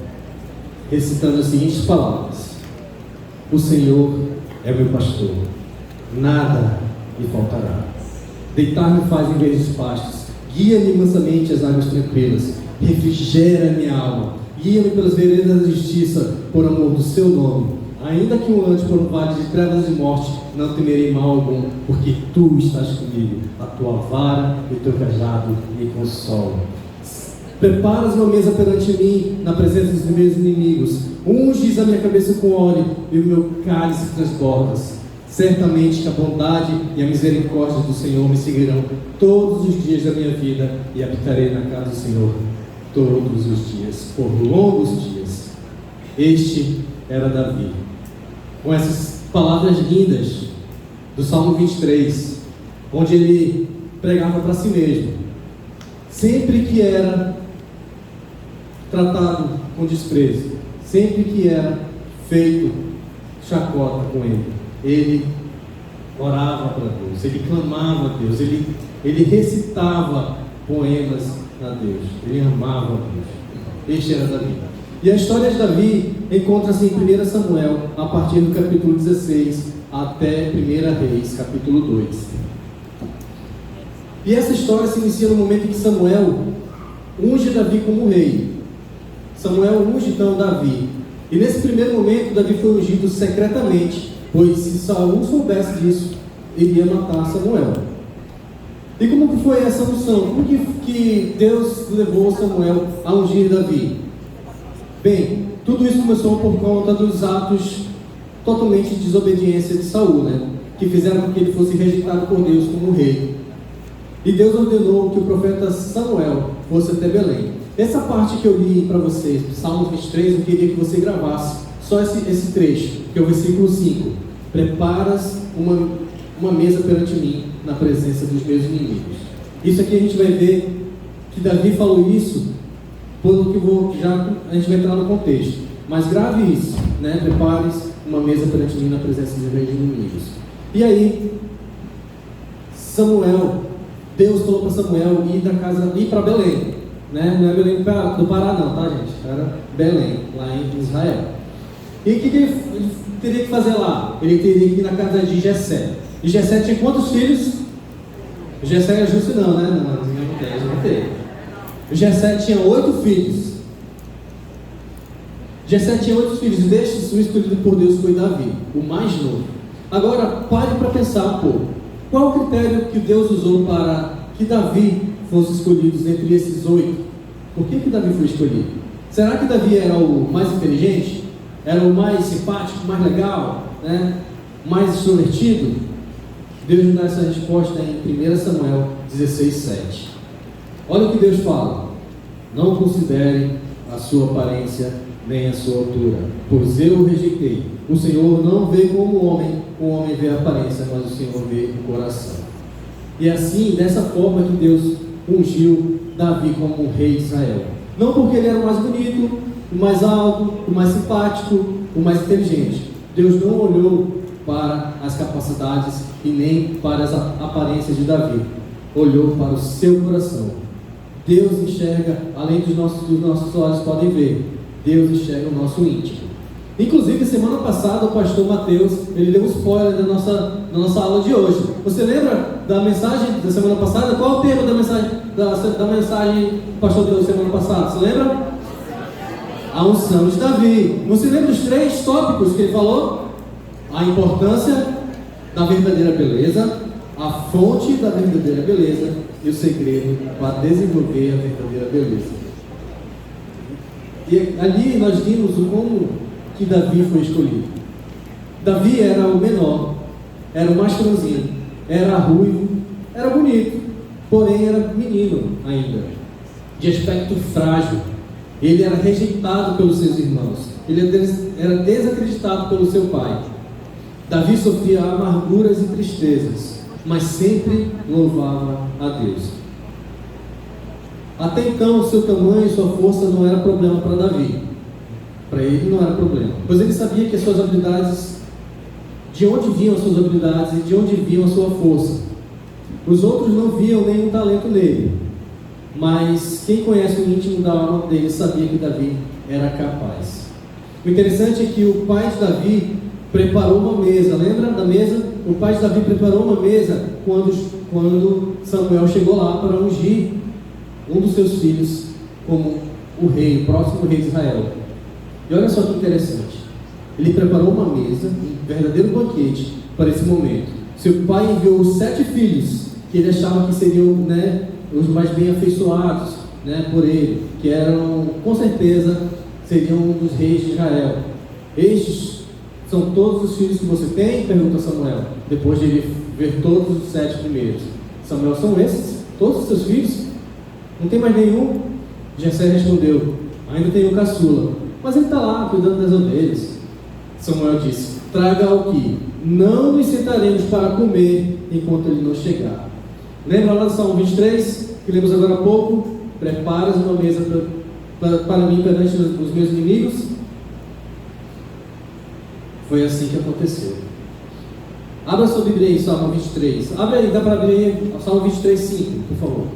recitando as seguintes palavras: o Senhor é meu pastor, nada me faltará. Deitar-me faz em verdes pastos, guia-me mansamente às águas tranquilas, refrigera minha alma, guia-me pelas veredas da justiça, por amor do seu nome. Ainda que eu ande por um vale de trevas e morte, não temerei mal algum, porque tu estás comigo, a tua vara e o teu cajado me consolam. Preparas uma mesa perante mim, na presença dos meus inimigos. Unges a minha cabeça com óleo e o meu cálice transbordas. Certamente que a bondade e a misericórdia do Senhor me seguirão todos os dias da minha vida, e habitarei na casa do Senhor todos os dias, por longos dias. Este era Davi. Com essas palavras lindas do Salmo 23, onde ele pregava para si mesmo, sempre que era tratado com desprezo, sempre que era feito chacota com ele orava para Deus, ele clamava a Deus, ele recitava poemas a Deus, ele amava a Deus. Este era Davi. E a história de Davi encontra-se em 1 Samuel, a partir do capítulo 16 até 1 Reis, capítulo 2. E essa história se inicia no momento em que Samuel unge Davi como rei. Samuel unge então Davi. E nesse primeiro momento, Davi foi ungido secretamente, pois se Saul soubesse disso, ele ia matar Samuel. E como que foi essa unção? Como que Deus levou Samuel a ungir Davi? Bem, tudo isso começou por conta dos atos totalmente de desobediência de Saul, que fizeram com que ele fosse rejeitado por Deus como rei. E Deus ordenou que o profeta Samuel fosse até Belém. Essa parte que eu li para vocês, Salmos 23, eu queria que você gravasse só esse trecho, que é o versículo 5. Preparas uma mesa perante mim, na presença dos meus inimigos. Isso aqui a gente vai ver que Davi falou isso, pelo que a gente vai entrar no contexto. Mas grave isso, Prepares uma mesa perante mim, na presença dos meus inimigos. E aí, Deus falou para Samuel ir para Belém. Não é Belém do Pará não, tá, gente? Era Belém, lá em Israel. E o que ele teria que fazer lá? Ele teria que ir na casa de Jessé. E Jessé tinha quantos filhos? Jessé era justo não, não tem. Jessé tinha 8 filhos. Jessé tinha 8 filhos, e destes o escolhido por Deus foi Davi, o mais novo. Agora, pare para pensar um pouco. Qual o critério que Deus usou para que Davi fosse escolhido entre esses 8? Por que Davi foi escolhido? Será que Davi era o mais inteligente? Era o mais simpático, mais legal? Mais extrovertido? Deus nos dá essa resposta em 1 Samuel 16:7. Olha o que Deus fala: não considere a sua aparência nem a sua altura, pois eu o rejeitei. O Senhor não vê como o homem vê a aparência, mas o Senhor vê o coração. E assim, dessa forma que Deus ungiu Davi como o rei de Israel. Não porque ele era o mais bonito, o mais alto, o mais simpático, o mais inteligente. Deus não olhou para as capacidades e nem para as aparências de Davi. Olhou para o seu coração. Deus enxerga, além dos nossos olhos podem ver, Deus enxerga o nosso íntimo. Inclusive, semana passada, o pastor Mateus, ele deu um spoiler da nossa aula de hoje. Você lembra da mensagem da semana passada? Qual é o tema da mensagem que o pastor deu semana passada? Você lembra? A unção de Davi. Você lembra dos 3 tópicos que ele falou? A importância da verdadeira beleza, a fonte da verdadeira beleza e o segredo para desenvolver a verdadeira beleza. E ali nós vimos como que Davi foi escolhido. Davi era o menor, era o mais franzino, era ruivo, era bonito, porém era menino ainda, de aspecto frágil. Ele era rejeitado pelos seus irmãos, ele era desacreditado pelo seu pai. Davi sofria amarguras e tristezas, mas sempre louvava a Deus. Até então, seu tamanho e sua força não era problema para Davi. Para ele não era problema, pois ele sabia que as suas habilidades, de onde vinham as suas habilidades e de onde vinha a sua força. Os outros não viam nenhum talento nele, mas quem conhece o íntimo da alma dele sabia que Davi era capaz. O interessante é que o pai de Davi preparou uma mesa, lembra da mesa? O pai de Davi preparou uma mesa quando Samuel chegou lá para ungir um dos seus filhos como o rei, o próximo rei de Israel. E olha só que interessante, ele preparou uma mesa, um verdadeiro banquete para esse momento. Seu pai enviou 7 filhos, que ele achava que seriam, os mais bem afeiçoados, por ele, que eram, com certeza, seriam um dos reis de Israel. Estes são todos os filhos que você tem? Pergunta Samuel, depois de ele ver todos os 7 primeiros. Samuel, são esses? Todos os seus filhos? Não tem mais nenhum? Jessé respondeu, ainda tem um caçula, mas ele está lá cuidando das ovelhas. Samuel disse, traga aqui, não nos sentaremos para comer enquanto ele não chegar. Lembra lá do Salmo 23, que lemos agora há pouco? Preparas uma mesa para mim perante os meus inimigos? Foi assim que aconteceu. Abra sua Bíblia aí, Salmo 23. Abre aí, dá para abrir aí, Salmo 23, 5, por favor.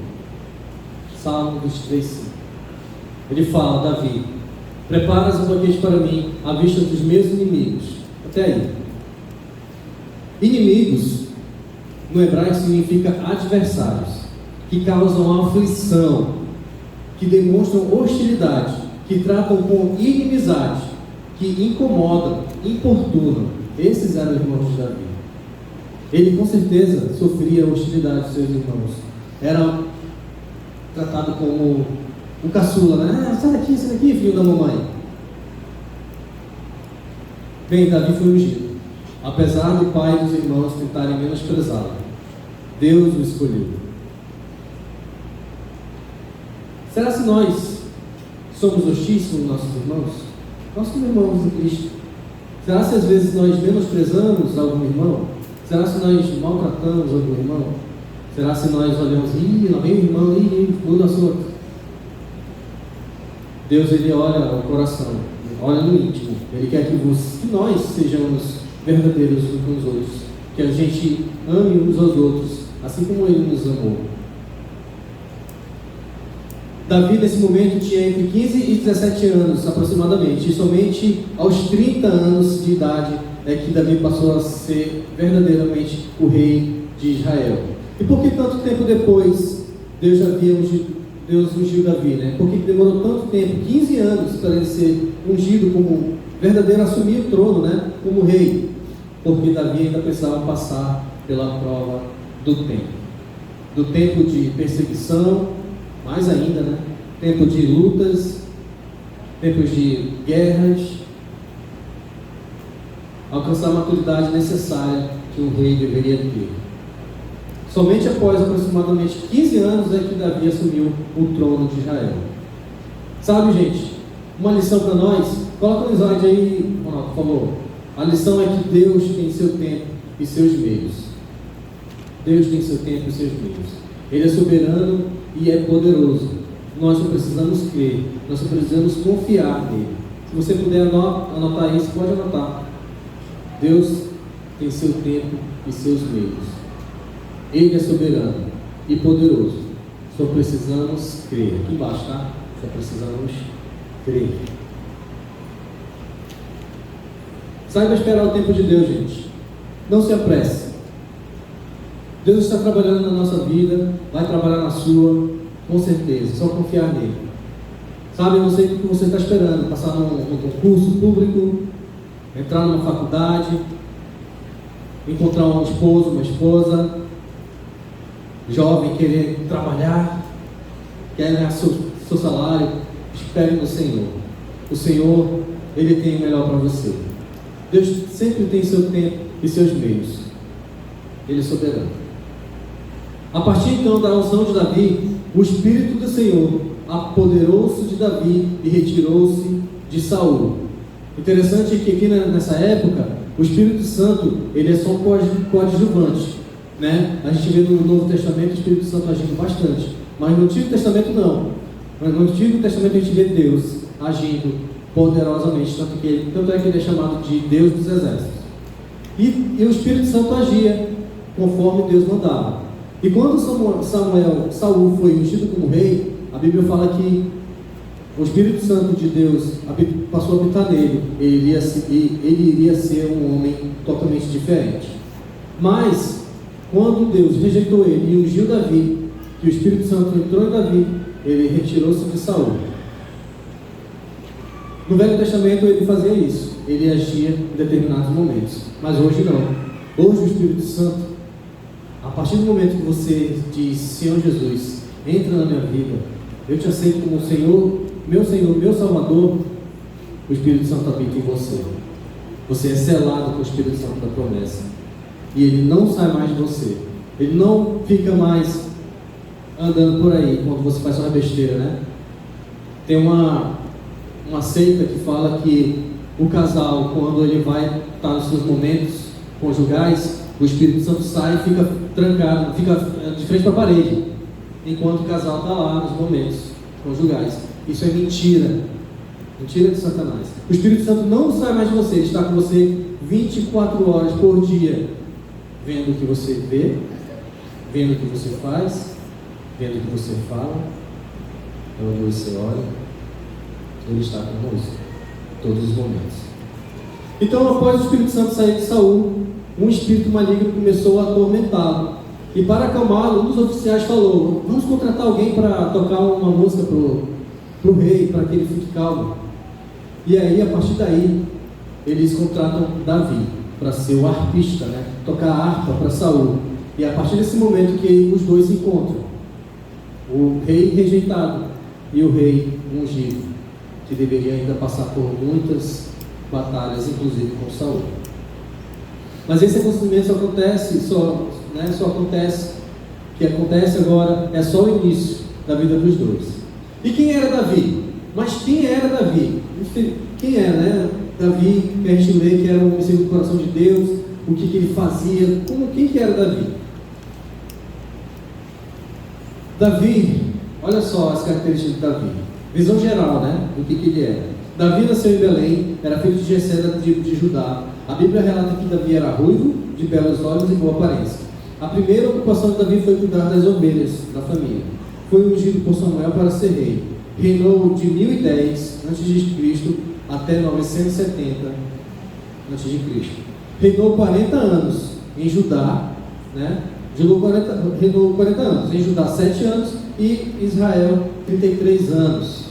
Salmo 23, 5. Ele fala, Davi, preparas um banquete para mim à vista dos meus inimigos. Até aí. Inimigos, no hebraico, significa adversários, que causam aflição, que demonstram hostilidade, que tratam com inimizade, que incomodam, importunam. Esses eram os irmãos de Davi. Ele com certeza sofria hostilidade de seus irmãos. Era tratado como um caçula, sai daqui, filho da mamãe. Bem, Davi foi ungido. Apesar do pai e dos irmãos tentarem menosprezá-lo, Deus o escolheu. Será que nós somos hostis com nossos irmãos? Nós somos irmãos em Cristo. Será que às vezes nós menosprezamos algum irmão? Será que nós maltratamos algum irmão? Será que nós olhamos, lá vem o irmão, muda assunto? Deus, ele olha o coração, olha no íntimo. Ele quer que nós sejamos verdadeiros uns com os outros, que a gente ame uns aos outros, assim como ele nos amou. Davi, nesse momento, tinha entre 15 e 17 anos, aproximadamente, e somente aos 30 anos de idade é que Davi passou a ser verdadeiramente o rei de Israel. E por que tanto tempo depois Deus ungiu Davi, Por que demorou tanto tempo, 15 anos, para ele ser ungido como verdadeiro, assumir o trono, como rei? Porque Davi ainda precisava passar pela prova do tempo de perseguição, mais ainda, tempo de lutas, tempos de guerras, alcançar a maturidade necessária que um rei deveria ter. Somente após aproximadamente 15 anos é que Davi assumiu o trono de Israel. Sabe, gente, uma lição para nós, coloca no slide aí, Ronaldo, por favor. A lição é que Deus tem seu tempo e seus meios. Deus tem seu tempo e seus meios. Ele é soberano e é poderoso. Nós só precisamos crer, nós só precisamos confiar nele. Se você puder anotar isso, pode anotar. Deus tem seu tempo e seus meios. Ele é soberano e poderoso. Só precisamos crer. Aqui embaixo, tá? Só precisamos crer. Saiba esperar o tempo de Deus, gente. Não se apresse. Deus está trabalhando na nossa vida, vai trabalhar na sua, com certeza. Só confiar nele. Sabe, eu não sei o que você está esperando. Passar num concurso público, entrar numa faculdade, encontrar um esposo, uma esposa, jovem, querer trabalhar, quer ganhar seu salário. Espere no Senhor. O Senhor, Ele tem o melhor para você. Deus sempre tem seu tempo e seus meios. Ele é soberano. A partir então da unção de Davi, o Espírito do Senhor apoderou-se de Davi e retirou-se de Saul. Interessante que aqui nessa época, o Espírito Santo, ele é só um coadjuvante, né? A gente vê no Novo Testamento o Espírito Santo agindo bastante, mas no Antigo Testamento não. No Antigo Testamento a gente vê Deus agindo poderosamente, tanto é que ele é chamado de Deus dos exércitos. E o Espírito Santo agia conforme Deus mandava. E quando Saul foi ungido como rei, a Bíblia fala que o Espírito Santo de Deus passou a habitar nele. Ele iria ser um homem totalmente diferente. Mas, quando Deus rejeitou ele e ungiu Davi, que o Espírito Santo entrou em Davi, ele retirou-se de Saul. No Velho Testamento ele fazia isso. Ele agia em determinados momentos. Mas hoje não. Hoje o Espírito Santo, a partir do momento que você diz: Senhor Jesus, entra na minha vida, eu te aceito como Senhor, meu Salvador, o Espírito Santo habita em você. Você é selado com o Espírito Santo da promessa. E ele não sai mais de você. Ele não fica mais andando por aí quando você faz uma besteira, né? Tem uma seita que fala que o casal, quando ele vai estar nos seus momentos conjugais, o Espírito Santo sai e fica trancado, fica de frente para a parede, enquanto o casal está lá nos momentos conjugais. Isso é mentira. Mentira de Satanás. O Espírito Santo não sai mais de você, ele está com você 24 horas por dia, vendo o que você vê, vendo o que você faz, vendo o que você fala, onde você olha. Ele está conosco todos os momentos. Então, após o Espírito Santo sair de Saul, um espírito maligno começou a atormentá-lo. E para acalmá-lo, um dos oficiais falou: vamos contratar alguém para tocar uma música para o rei, para que ele fique calmo. E aí, a partir daí, eles contratam Davi para ser o arpista, né? Tocar a harpa para Saul. E a partir desse momento que os dois se encontram, o rei rejeitado e o rei ungido, que deveria ainda passar por muitas batalhas, inclusive com Saul. Mas esse acontecimento acontece agora, é só o início da vida dos dois. E quem era Davi? Mas quem era Davi? Quem era, né? Davi, que a gente lê que era um homem segundo o coração de Deus, o que ele fazia, quem que era Davi? Davi, olha só as características de Davi. Visão geral, né? Do que ele era. Davi nasceu em Belém, era filho de Jessé de Judá. A Bíblia relata que Davi era ruivo, de belos olhos e boa aparência. A primeira ocupação de Davi foi cuidar das ovelhas da família. Foi ungido por Samuel para ser rei. Reinou de 1010 a.C. até 970 a.C. Reinou 40 anos em Judá, né? Reinou 40 anos em Judá, 7 anos, e Israel 33 anos.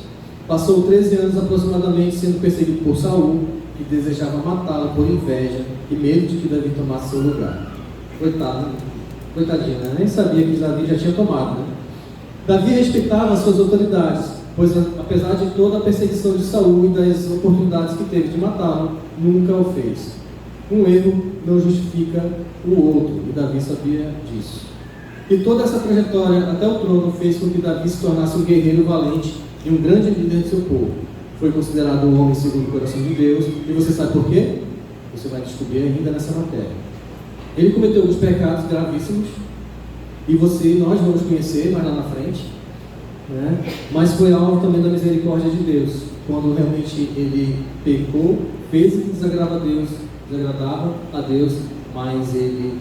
Passou 13 anos aproximadamente sendo perseguido por Saul, que desejava matá-lo por inveja e medo de que Davi tomasse seu lugar. Coitadinho, né? Nem sabia que Davi já tinha tomado, né? Davi respeitava as suas autoridades, pois apesar de toda a perseguição de Saul e das oportunidades que teve de matá-lo, nunca o fez. Um erro não justifica o outro, e Davi sabia disso. E toda essa trajetória até o trono fez com que Davi se tornasse um guerreiro valente e um grande líder de seu povo. Foi considerado um homem segundo o coração de Deus. E você sabe por quê? Você vai descobrir ainda nessa matéria. Ele cometeu alguns pecados gravíssimos, e nós vamos conhecer mais lá na frente, né? Mas foi alvo também da misericórdia de Deus, quando realmente ele pecou, fez o que desagradava a Deus, mas ele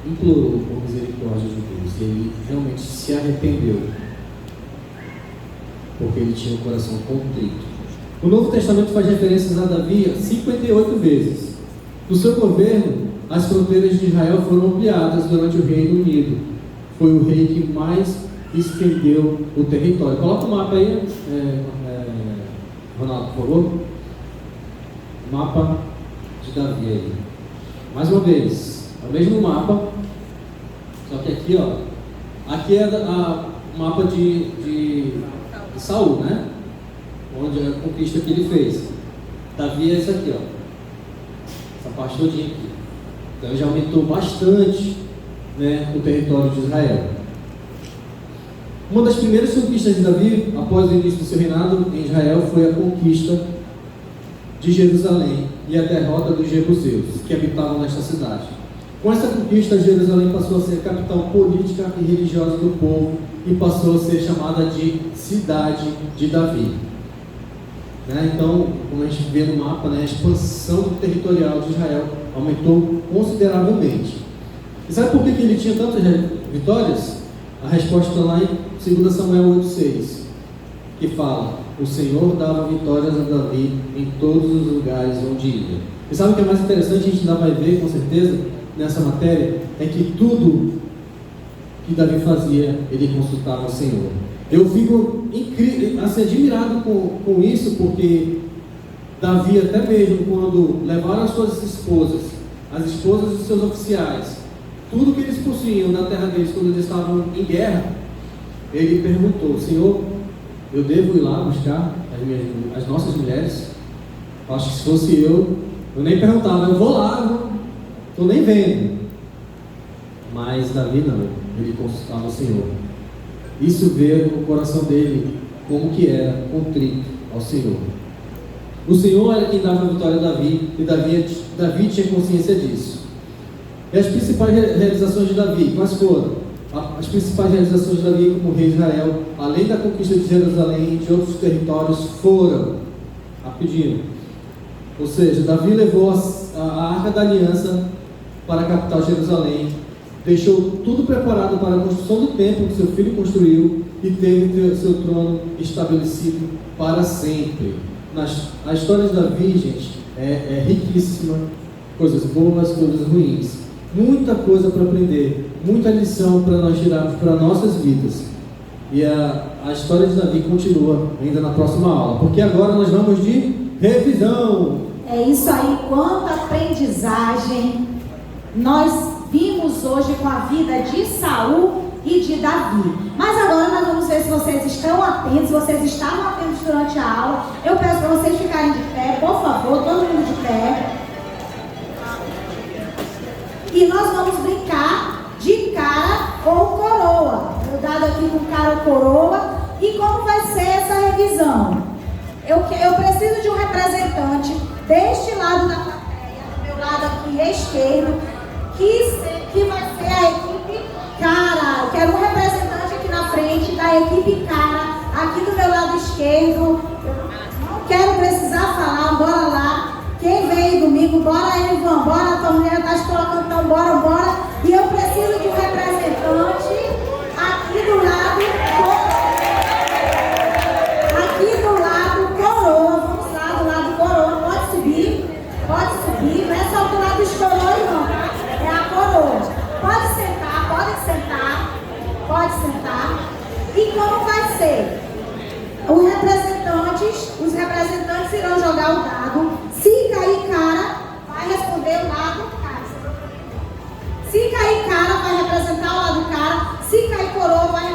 implorou por misericórdia de Deus, e ele realmente se arrependeu, porque ele tinha o coração contrito. O Novo Testamento faz referências a Davi 58 vezes. No seu governo, as fronteiras de Israel foram ampliadas durante o Reino Unido. Foi o rei que mais estendeu o território. Coloca o mapa aí, Ronaldo, por favor. Mapa de Davi aí. Mais uma vez, é o mesmo mapa, só que aqui, ó, aqui é o mapa de Saul, né? Onde a conquista que ele fez. Davi é isso aqui, ó. Essa parte todinha aqui. Então já aumentou bastante, né, o território de Israel. Uma das primeiras conquistas de Davi, após o início do seu reinado em Israel, foi a conquista de Jerusalém e a derrota dos jebuseus, que habitavam nesta cidade. Com essa conquista, Jerusalém passou a ser a capital política e religiosa do povo e passou a ser chamada de Cidade de Davi. Então, como a gente vê no mapa, a expansão territorial de Israel aumentou consideravelmente. E sabe por que ele tinha tantas vitórias? A resposta está lá em 2 Samuel 8,6, que fala: o Senhor dava vitórias a Davi em todos os lugares onde ia. E sabe o que é mais interessante? A gente ainda vai ver com certeza nessa matéria, é que tudo que Davi fazia, ele consultava o Senhor. Eu fico admirado com isso, porque Davi, até mesmo quando levaram as suas esposas, as esposas dos seus oficiais, tudo que eles possuíam na terra deles quando eles estavam em guerra, ele perguntou: Senhor, eu devo ir lá buscar as nossas mulheres? Acho que se fosse eu nem perguntava, eu vou lá, estou nem vendo. Mas Davi não, ele consultava o Senhor. Isso veio no coração dele, como que era contrito ao Senhor. O Senhor era quem dava a vitória a Davi, e Davi tinha consciência disso. E as principais realizações de Davi, quais foram? As principais realizações de Davi como rei de Israel, além da conquista de Jerusalém e de outros territórios, foram, rapidinho, ou seja, Davi levou a Arca da Aliança para a capital Jerusalém, deixou tudo preparado para a construção do templo que seu filho construiu e teve seu trono estabelecido para sempre. A história de Davi, gente, é riquíssima, coisas boas, coisas ruins, muita coisa para aprender, muita lição para nós tirarmos para nossas vidas. E a história de Davi continua ainda na próxima aula, porque agora nós vamos de revisão. É isso aí, quanta aprendizagem nós vimos hoje com a vida de Saul e de Davi. Mas agora nós vamos ver se vocês estão atentos, se vocês estavam atentos durante a aula. Eu peço para vocês ficarem de pé, por favor, todo mundo de pé. E nós vamos brincar de cara ou coroa. Eu dado aqui com cara ou coroa. E como vai ser essa revisão? Eu preciso de um representante deste lado da plateia, do meu lado aqui esquerdo, que vai ser a equipe cara. Eu quero um representante aqui na frente da equipe cara, aqui do meu lado esquerdo. Eu não quero precisar falar, bora lá. Quem veio domingo, bora aí, Ivan, bora, a tua mulher está se colocando, então bora. E eu preciso de um representante aqui do lado coroa. Vamos lá, do lado coroa, pode subir, não é só do lado dos coroas não, tá? É a coroa. Pode sentar. E como vai ser? Os representantes irão jogar o dado. Se cair cara, vai responder o lado cara. Se cair cara, vai representar o lado cara. Se cair coroa, vai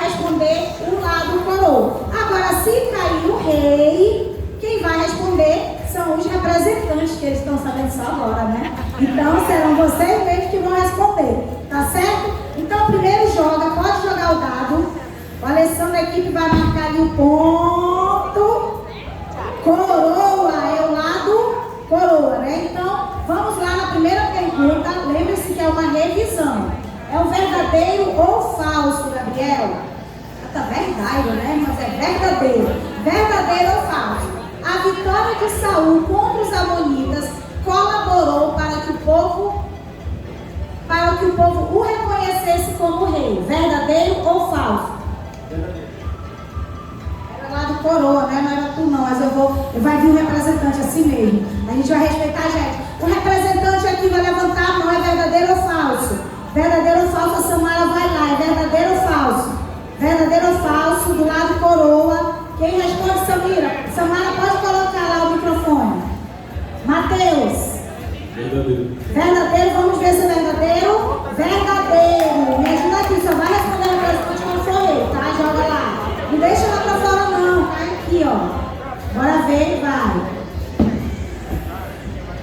responder o lado coroa. Agora, se cair o rei, quem vai responder são os representantes, que eles estão sabendo só agora, né? Então, serão vocês mesmos que vão responder, tá certo? equipe vai marcar ali o ponto. Coroa é o lado coroa, né? Então, vamos lá na primeira pergunta. Lembre-se que é uma revisão. É o verdadeiro ou falso, Gabriel? Tá verdade, né? Mas é verdadeiro. Verdadeiro ou falso? A vitória de Saul contra os amonitas colaborou para que o povo o reconhecesse como rei. Verdadeiro ou falso? Verdadeiro. Era lá do coroa, né? Não era tu não, mas vai vir um representante assim mesmo. A gente vai respeitar a gente. O representante aqui vai levantar a mão, é verdadeiro ou falso? Verdadeiro ou falso? A Samara vai lá, é verdadeiro ou falso? Verdadeiro ou falso, do lado coroa. Quem responde, Samira? Samara, pode colocar lá o microfone. Mateus. Verdadeiro. Verdadeiro, vamos ver se é verdadeiro. Verdadeiro. Me ajuda aqui, só vai responder a pergunta quando for eu, tá? Joga lá. Não deixa lá pra fora não, tá aqui, ó. Bora ver, vai.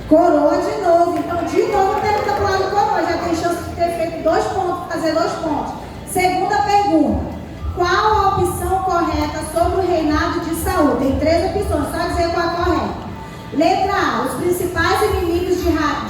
Coroa de novo. Então, de novo, pergunta pro lado coroa. Já tem chance de ter feito 2 pontos, fazer 2 pontos. Segunda pergunta. Qual a opção correta sobre o reinado de Saul? Tem 3 opções, só dizer qual é a correta. Letra A. Os principais inimigos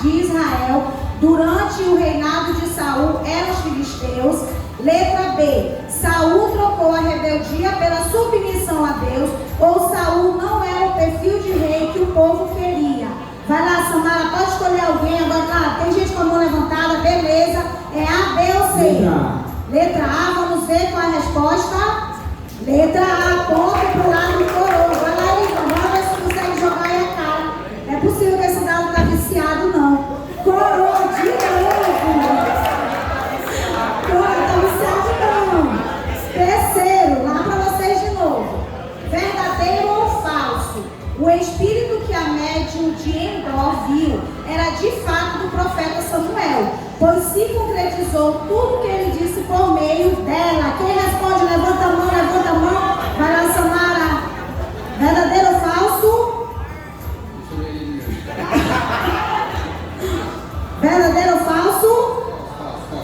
de Israel durante o reinado de Saul eram os filisteus. Letra B. Saul trocou a rebeldia pela submissão a Deus, ou Saul não era o perfil de rei que o povo queria. Vai lá, Samara, pode escolher alguém. Agora, claro, tem gente com a mão levantada, beleza. É A, B ou C? Letra A. Letra A, vamos ver qual é a resposta. Letra A, ponto pro lado do coroa. Vai lá, Lívia, bora ver se consegue jogar aí a cara. Não é possível que esse dado tá viciado, não. Coroa de novo. Coroa tá viciado, não. Terceiro, lá pra vocês de novo. Verdadeiro ou falso? O espírito que a médium de Endor viu era de fato do profeta Samuel, pois se concretizou tudo que ele disse por meio dela. Quem responde? Levanta a mão, levanta a mão. Vai lá, Samara. Verdadeiro ou falso? Verdadeiro ou falso?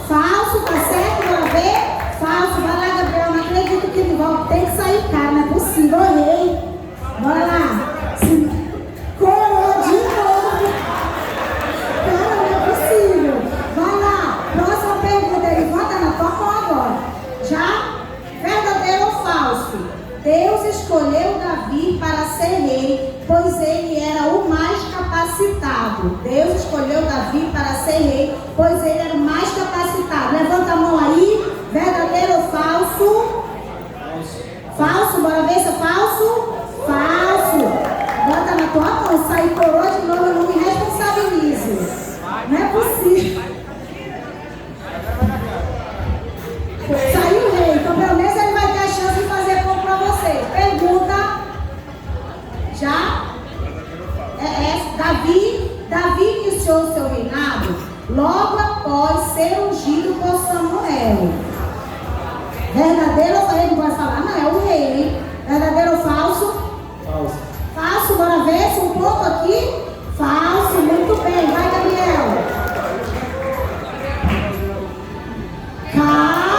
Falso, tá certo? Bora ver? Falso. Vai lá, Gabriel. Não acredito que não tem que sair, cara. Não é possível. Errei. Bora lá. Coroa de novo. Cara, não é possível. Vai lá. Próxima pergunta. Levanta na tua mão agora. Já? Verdadeiro ou falso? Deus escolheu Davi para ser rei, pois ele era o mais capacitado. Deus escolheu Davi para ser rei, pois ele era o mais capacitado. Levanta a mão aí. Verdadeiro ou falso? Falso. Bora ver se é falso? Falso. Bota na tua mão. Sair coroa de novo, eu não me responsabilizo. Não é possível. Saiu o rei, então pelo menos ele vai ter a chance de fazer ponto para você. Pergunta. Já? Davi iniciou seu reinado logo após ser ungido por Samuel. Verdadeiro ou falso? Ele não pode falar, não, é o rei, hein? Verdadeiro ou falso? Falso. Falso, bora ver se um ponto aqui. Falso, muito bem. Vai, Gabriel. Cara!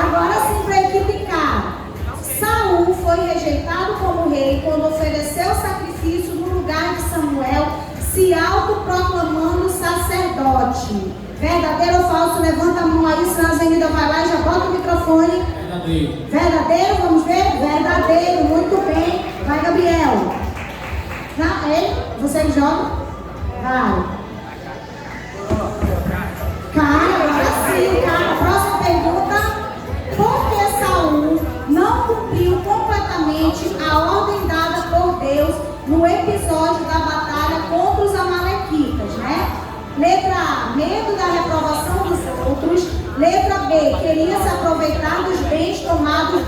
Agora sim para a equipe cara. Saul foi rejeitado como rei quando ofereceu sacrifício no lugar de Samuel, se autoproclamando sacerdote. Verdadeiro ou falso? Levanta a mão aí, senão a Zenilda vai lá e já bota o microfone. Verdadeiro. Verdadeiro, vamos ver? Verdadeiro, muito bem. Vai, Gabriel. Ei, você joga? Vai. Cara, agora sim, cara. Próxima pergunta. Por que Saul não cumpriu completamente a ordem dada por Deus no episódio da batalha contra os amalequitas, né? Letra A, medo da reprovação dos outros. Letra B, queria se aproveitar dos bens tomados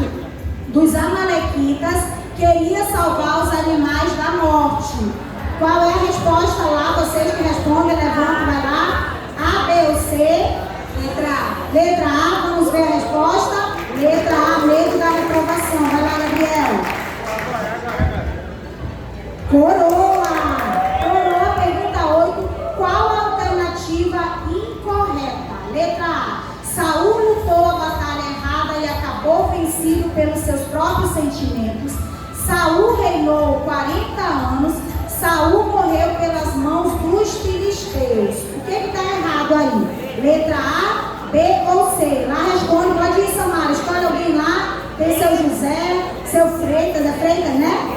dos amalequitas, queria salvar os animais da morte. Qual é a resposta lá? Vocês que respondem, levantam, vai lá. A, B ou C? Letra A. Letra A, vamos ver a resposta. Letra A, medo da reprovação. Vai lá, Gabriel. Coroa. Coroa, pergunta 8. Qual a alternativa incorreta? Letra A. Saul lutou a batalha errada e acabou reinou 40 anos, Saul morreu pelas mãos dos filisteus. O que está errado aí? Letra A, B ou C? Lá responde, pode ir, Samara, escolhe alguém lá. Tem seu José, seu Freitas, é Freitas, né?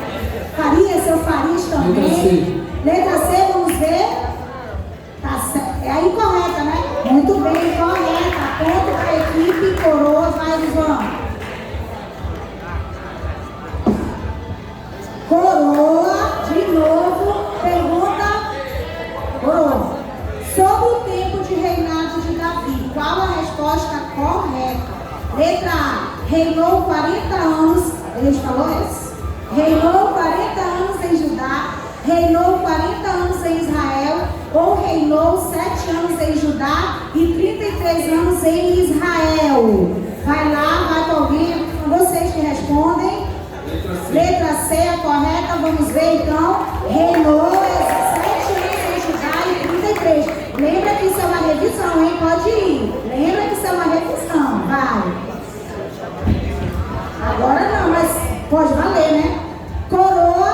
Faria, seu Farias também. Letra C, vamos ver. Tá certo. É a incorreta, né? Muito bem, correta. Ponto para a equipe, coroa, vai, João. Coroa, de novo, pergunta, coroa. Sobre o tempo de reinado de Davi, qual a resposta correta? Letra A, reinou 40 anos, a gente falou isso? Reinou 40 anos em Judá, reinou 40 anos em Israel, ou reinou 7 anos em Judá e 33 anos em Israel. Vai lá, vai com alguém, vocês que respondem. Letra C é correta, vamos ver então. Reinou 7 anos em Judá e 33. Lembra que isso é uma revisão, hein? Pode ir. Lembra que isso é uma revisão, vai. Agora não, mas pode valer, né? Coroa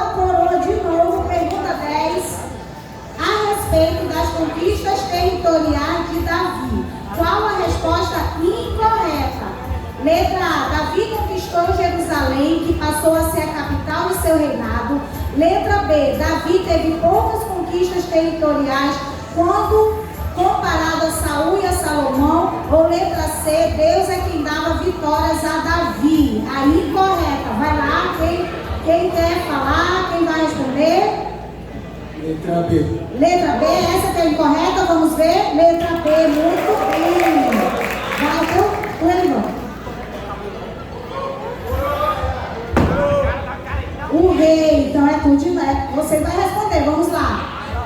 de novo, pergunta 10. A respeito das conquistas territoriais de Davi, qual a resposta incorreta? Letra A, Davi conquistou Jerusalém, que passou a ser a capital do seu reinado. Letra B, Davi teve poucas conquistas territoriais quando comparado a Saul e a Salomão. Ou letra C, Deus é quem dava vitórias a Davi. A incorreta. Vai lá, quem quer falar, quem vai responder? Letra B. Letra B, essa que é incorreta, vamos ver. Letra B, muito bem. Vai, irmão. O rei, então é tudo de leve. Você vai responder, vamos lá.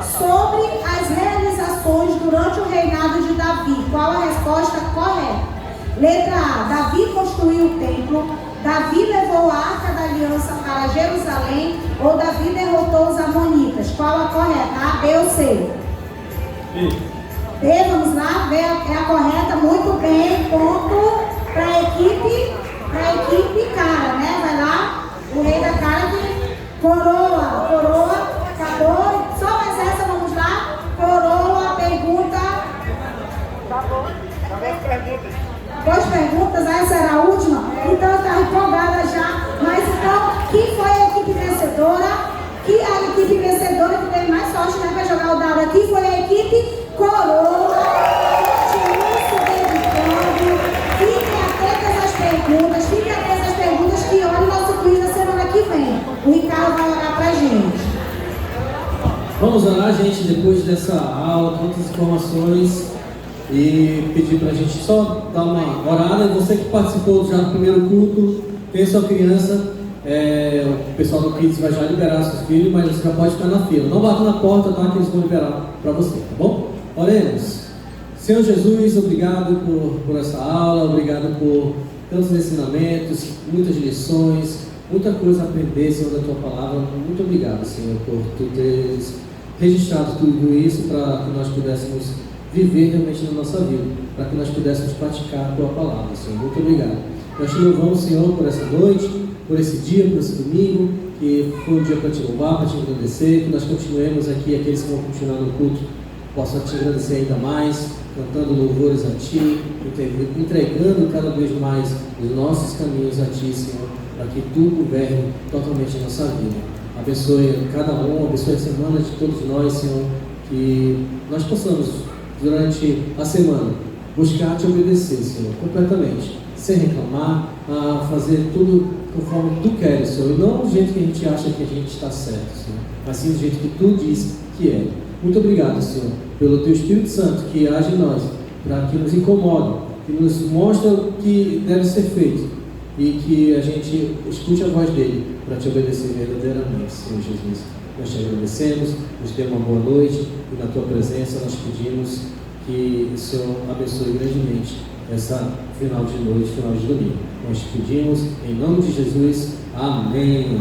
Sobre as realizações durante o reinado de Davi, qual a resposta correta? Letra A, Davi construiu o templo. Davi levou a Arca da Aliança para Jerusalém. Ou Davi derrotou os amonitas? Qual a correta? A, B ou C? B. B, vamos lá, B é a correta, muito bem. Ponto para a equipe cara, né? Vai lá. O rei da cara que coroa, acabou. Só mais essa, vamos lá. Coroa, pergunta. Tá bom. Duas perguntas, essa era a última. Então está empolgada já. Mas então, quem foi a equipe vencedora? Que a equipe vencedora que teve mais sorte, né, para jogar o dado aqui foi a equipe coroa. Continue se dedicando. Fiquem atentas às perguntas. Fiquem atentas às perguntas que olha o nosso quiz na semana que vem. O Ricardo vai orar pra gente. Vamos orar, gente, depois dessa aula, tantas informações, e pedir pra gente só dar uma orada. Você que participou já do primeiro culto, tem sua criança, o pessoal do Kids vai já liberar seus filhos, mas você já pode ficar na fila. Não bata na porta, tá? Que eles vão liberar para você, tá bom? Oremos. Senhor Jesus, obrigado por essa aula, obrigado por tantos ensinamentos, muitas lições, muita coisa a aprender, Senhor, da Tua Palavra. Muito obrigado, Senhor, por Tu teres registrado tudo isso para que nós pudéssemos viver realmente na nossa vida, para que nós pudéssemos praticar a Tua Palavra, Senhor. Muito obrigado. Nós te louvamos, Senhor, por essa noite, por esse dia, por esse domingo, que foi um dia para te louvar, para te agradecer, que nós continuemos aqui, aqueles que vão continuar no culto, possam te agradecer ainda mais, cantando louvores a Ti, entregando cada vez mais os nossos caminhos a Ti, Senhor, para que Tu governe totalmente a nossa vida. Abençoe cada um, abençoe a semana de todos nós, Senhor, que nós possamos, durante a semana, buscar Te obedecer, Senhor, completamente, sem reclamar, a fazer tudo conforme Tu queres, Senhor, e não do jeito que a gente acha que a gente está certo, Senhor, mas sim do jeito que Tu diz que é. Muito obrigado, Senhor, pelo Teu Espírito Santo que age em nós, para que nos incomode, que nos mostra o que deve ser feito e que a gente escute a voz dele para Te obedecer verdadeiramente, Senhor Jesus. Nós Te agradecemos, nos dê uma boa noite e na Tua presença nós pedimos que o Senhor abençoe grandemente essa final de noite, final de domingo. Nós te pedimos em nome de Jesus. Amém.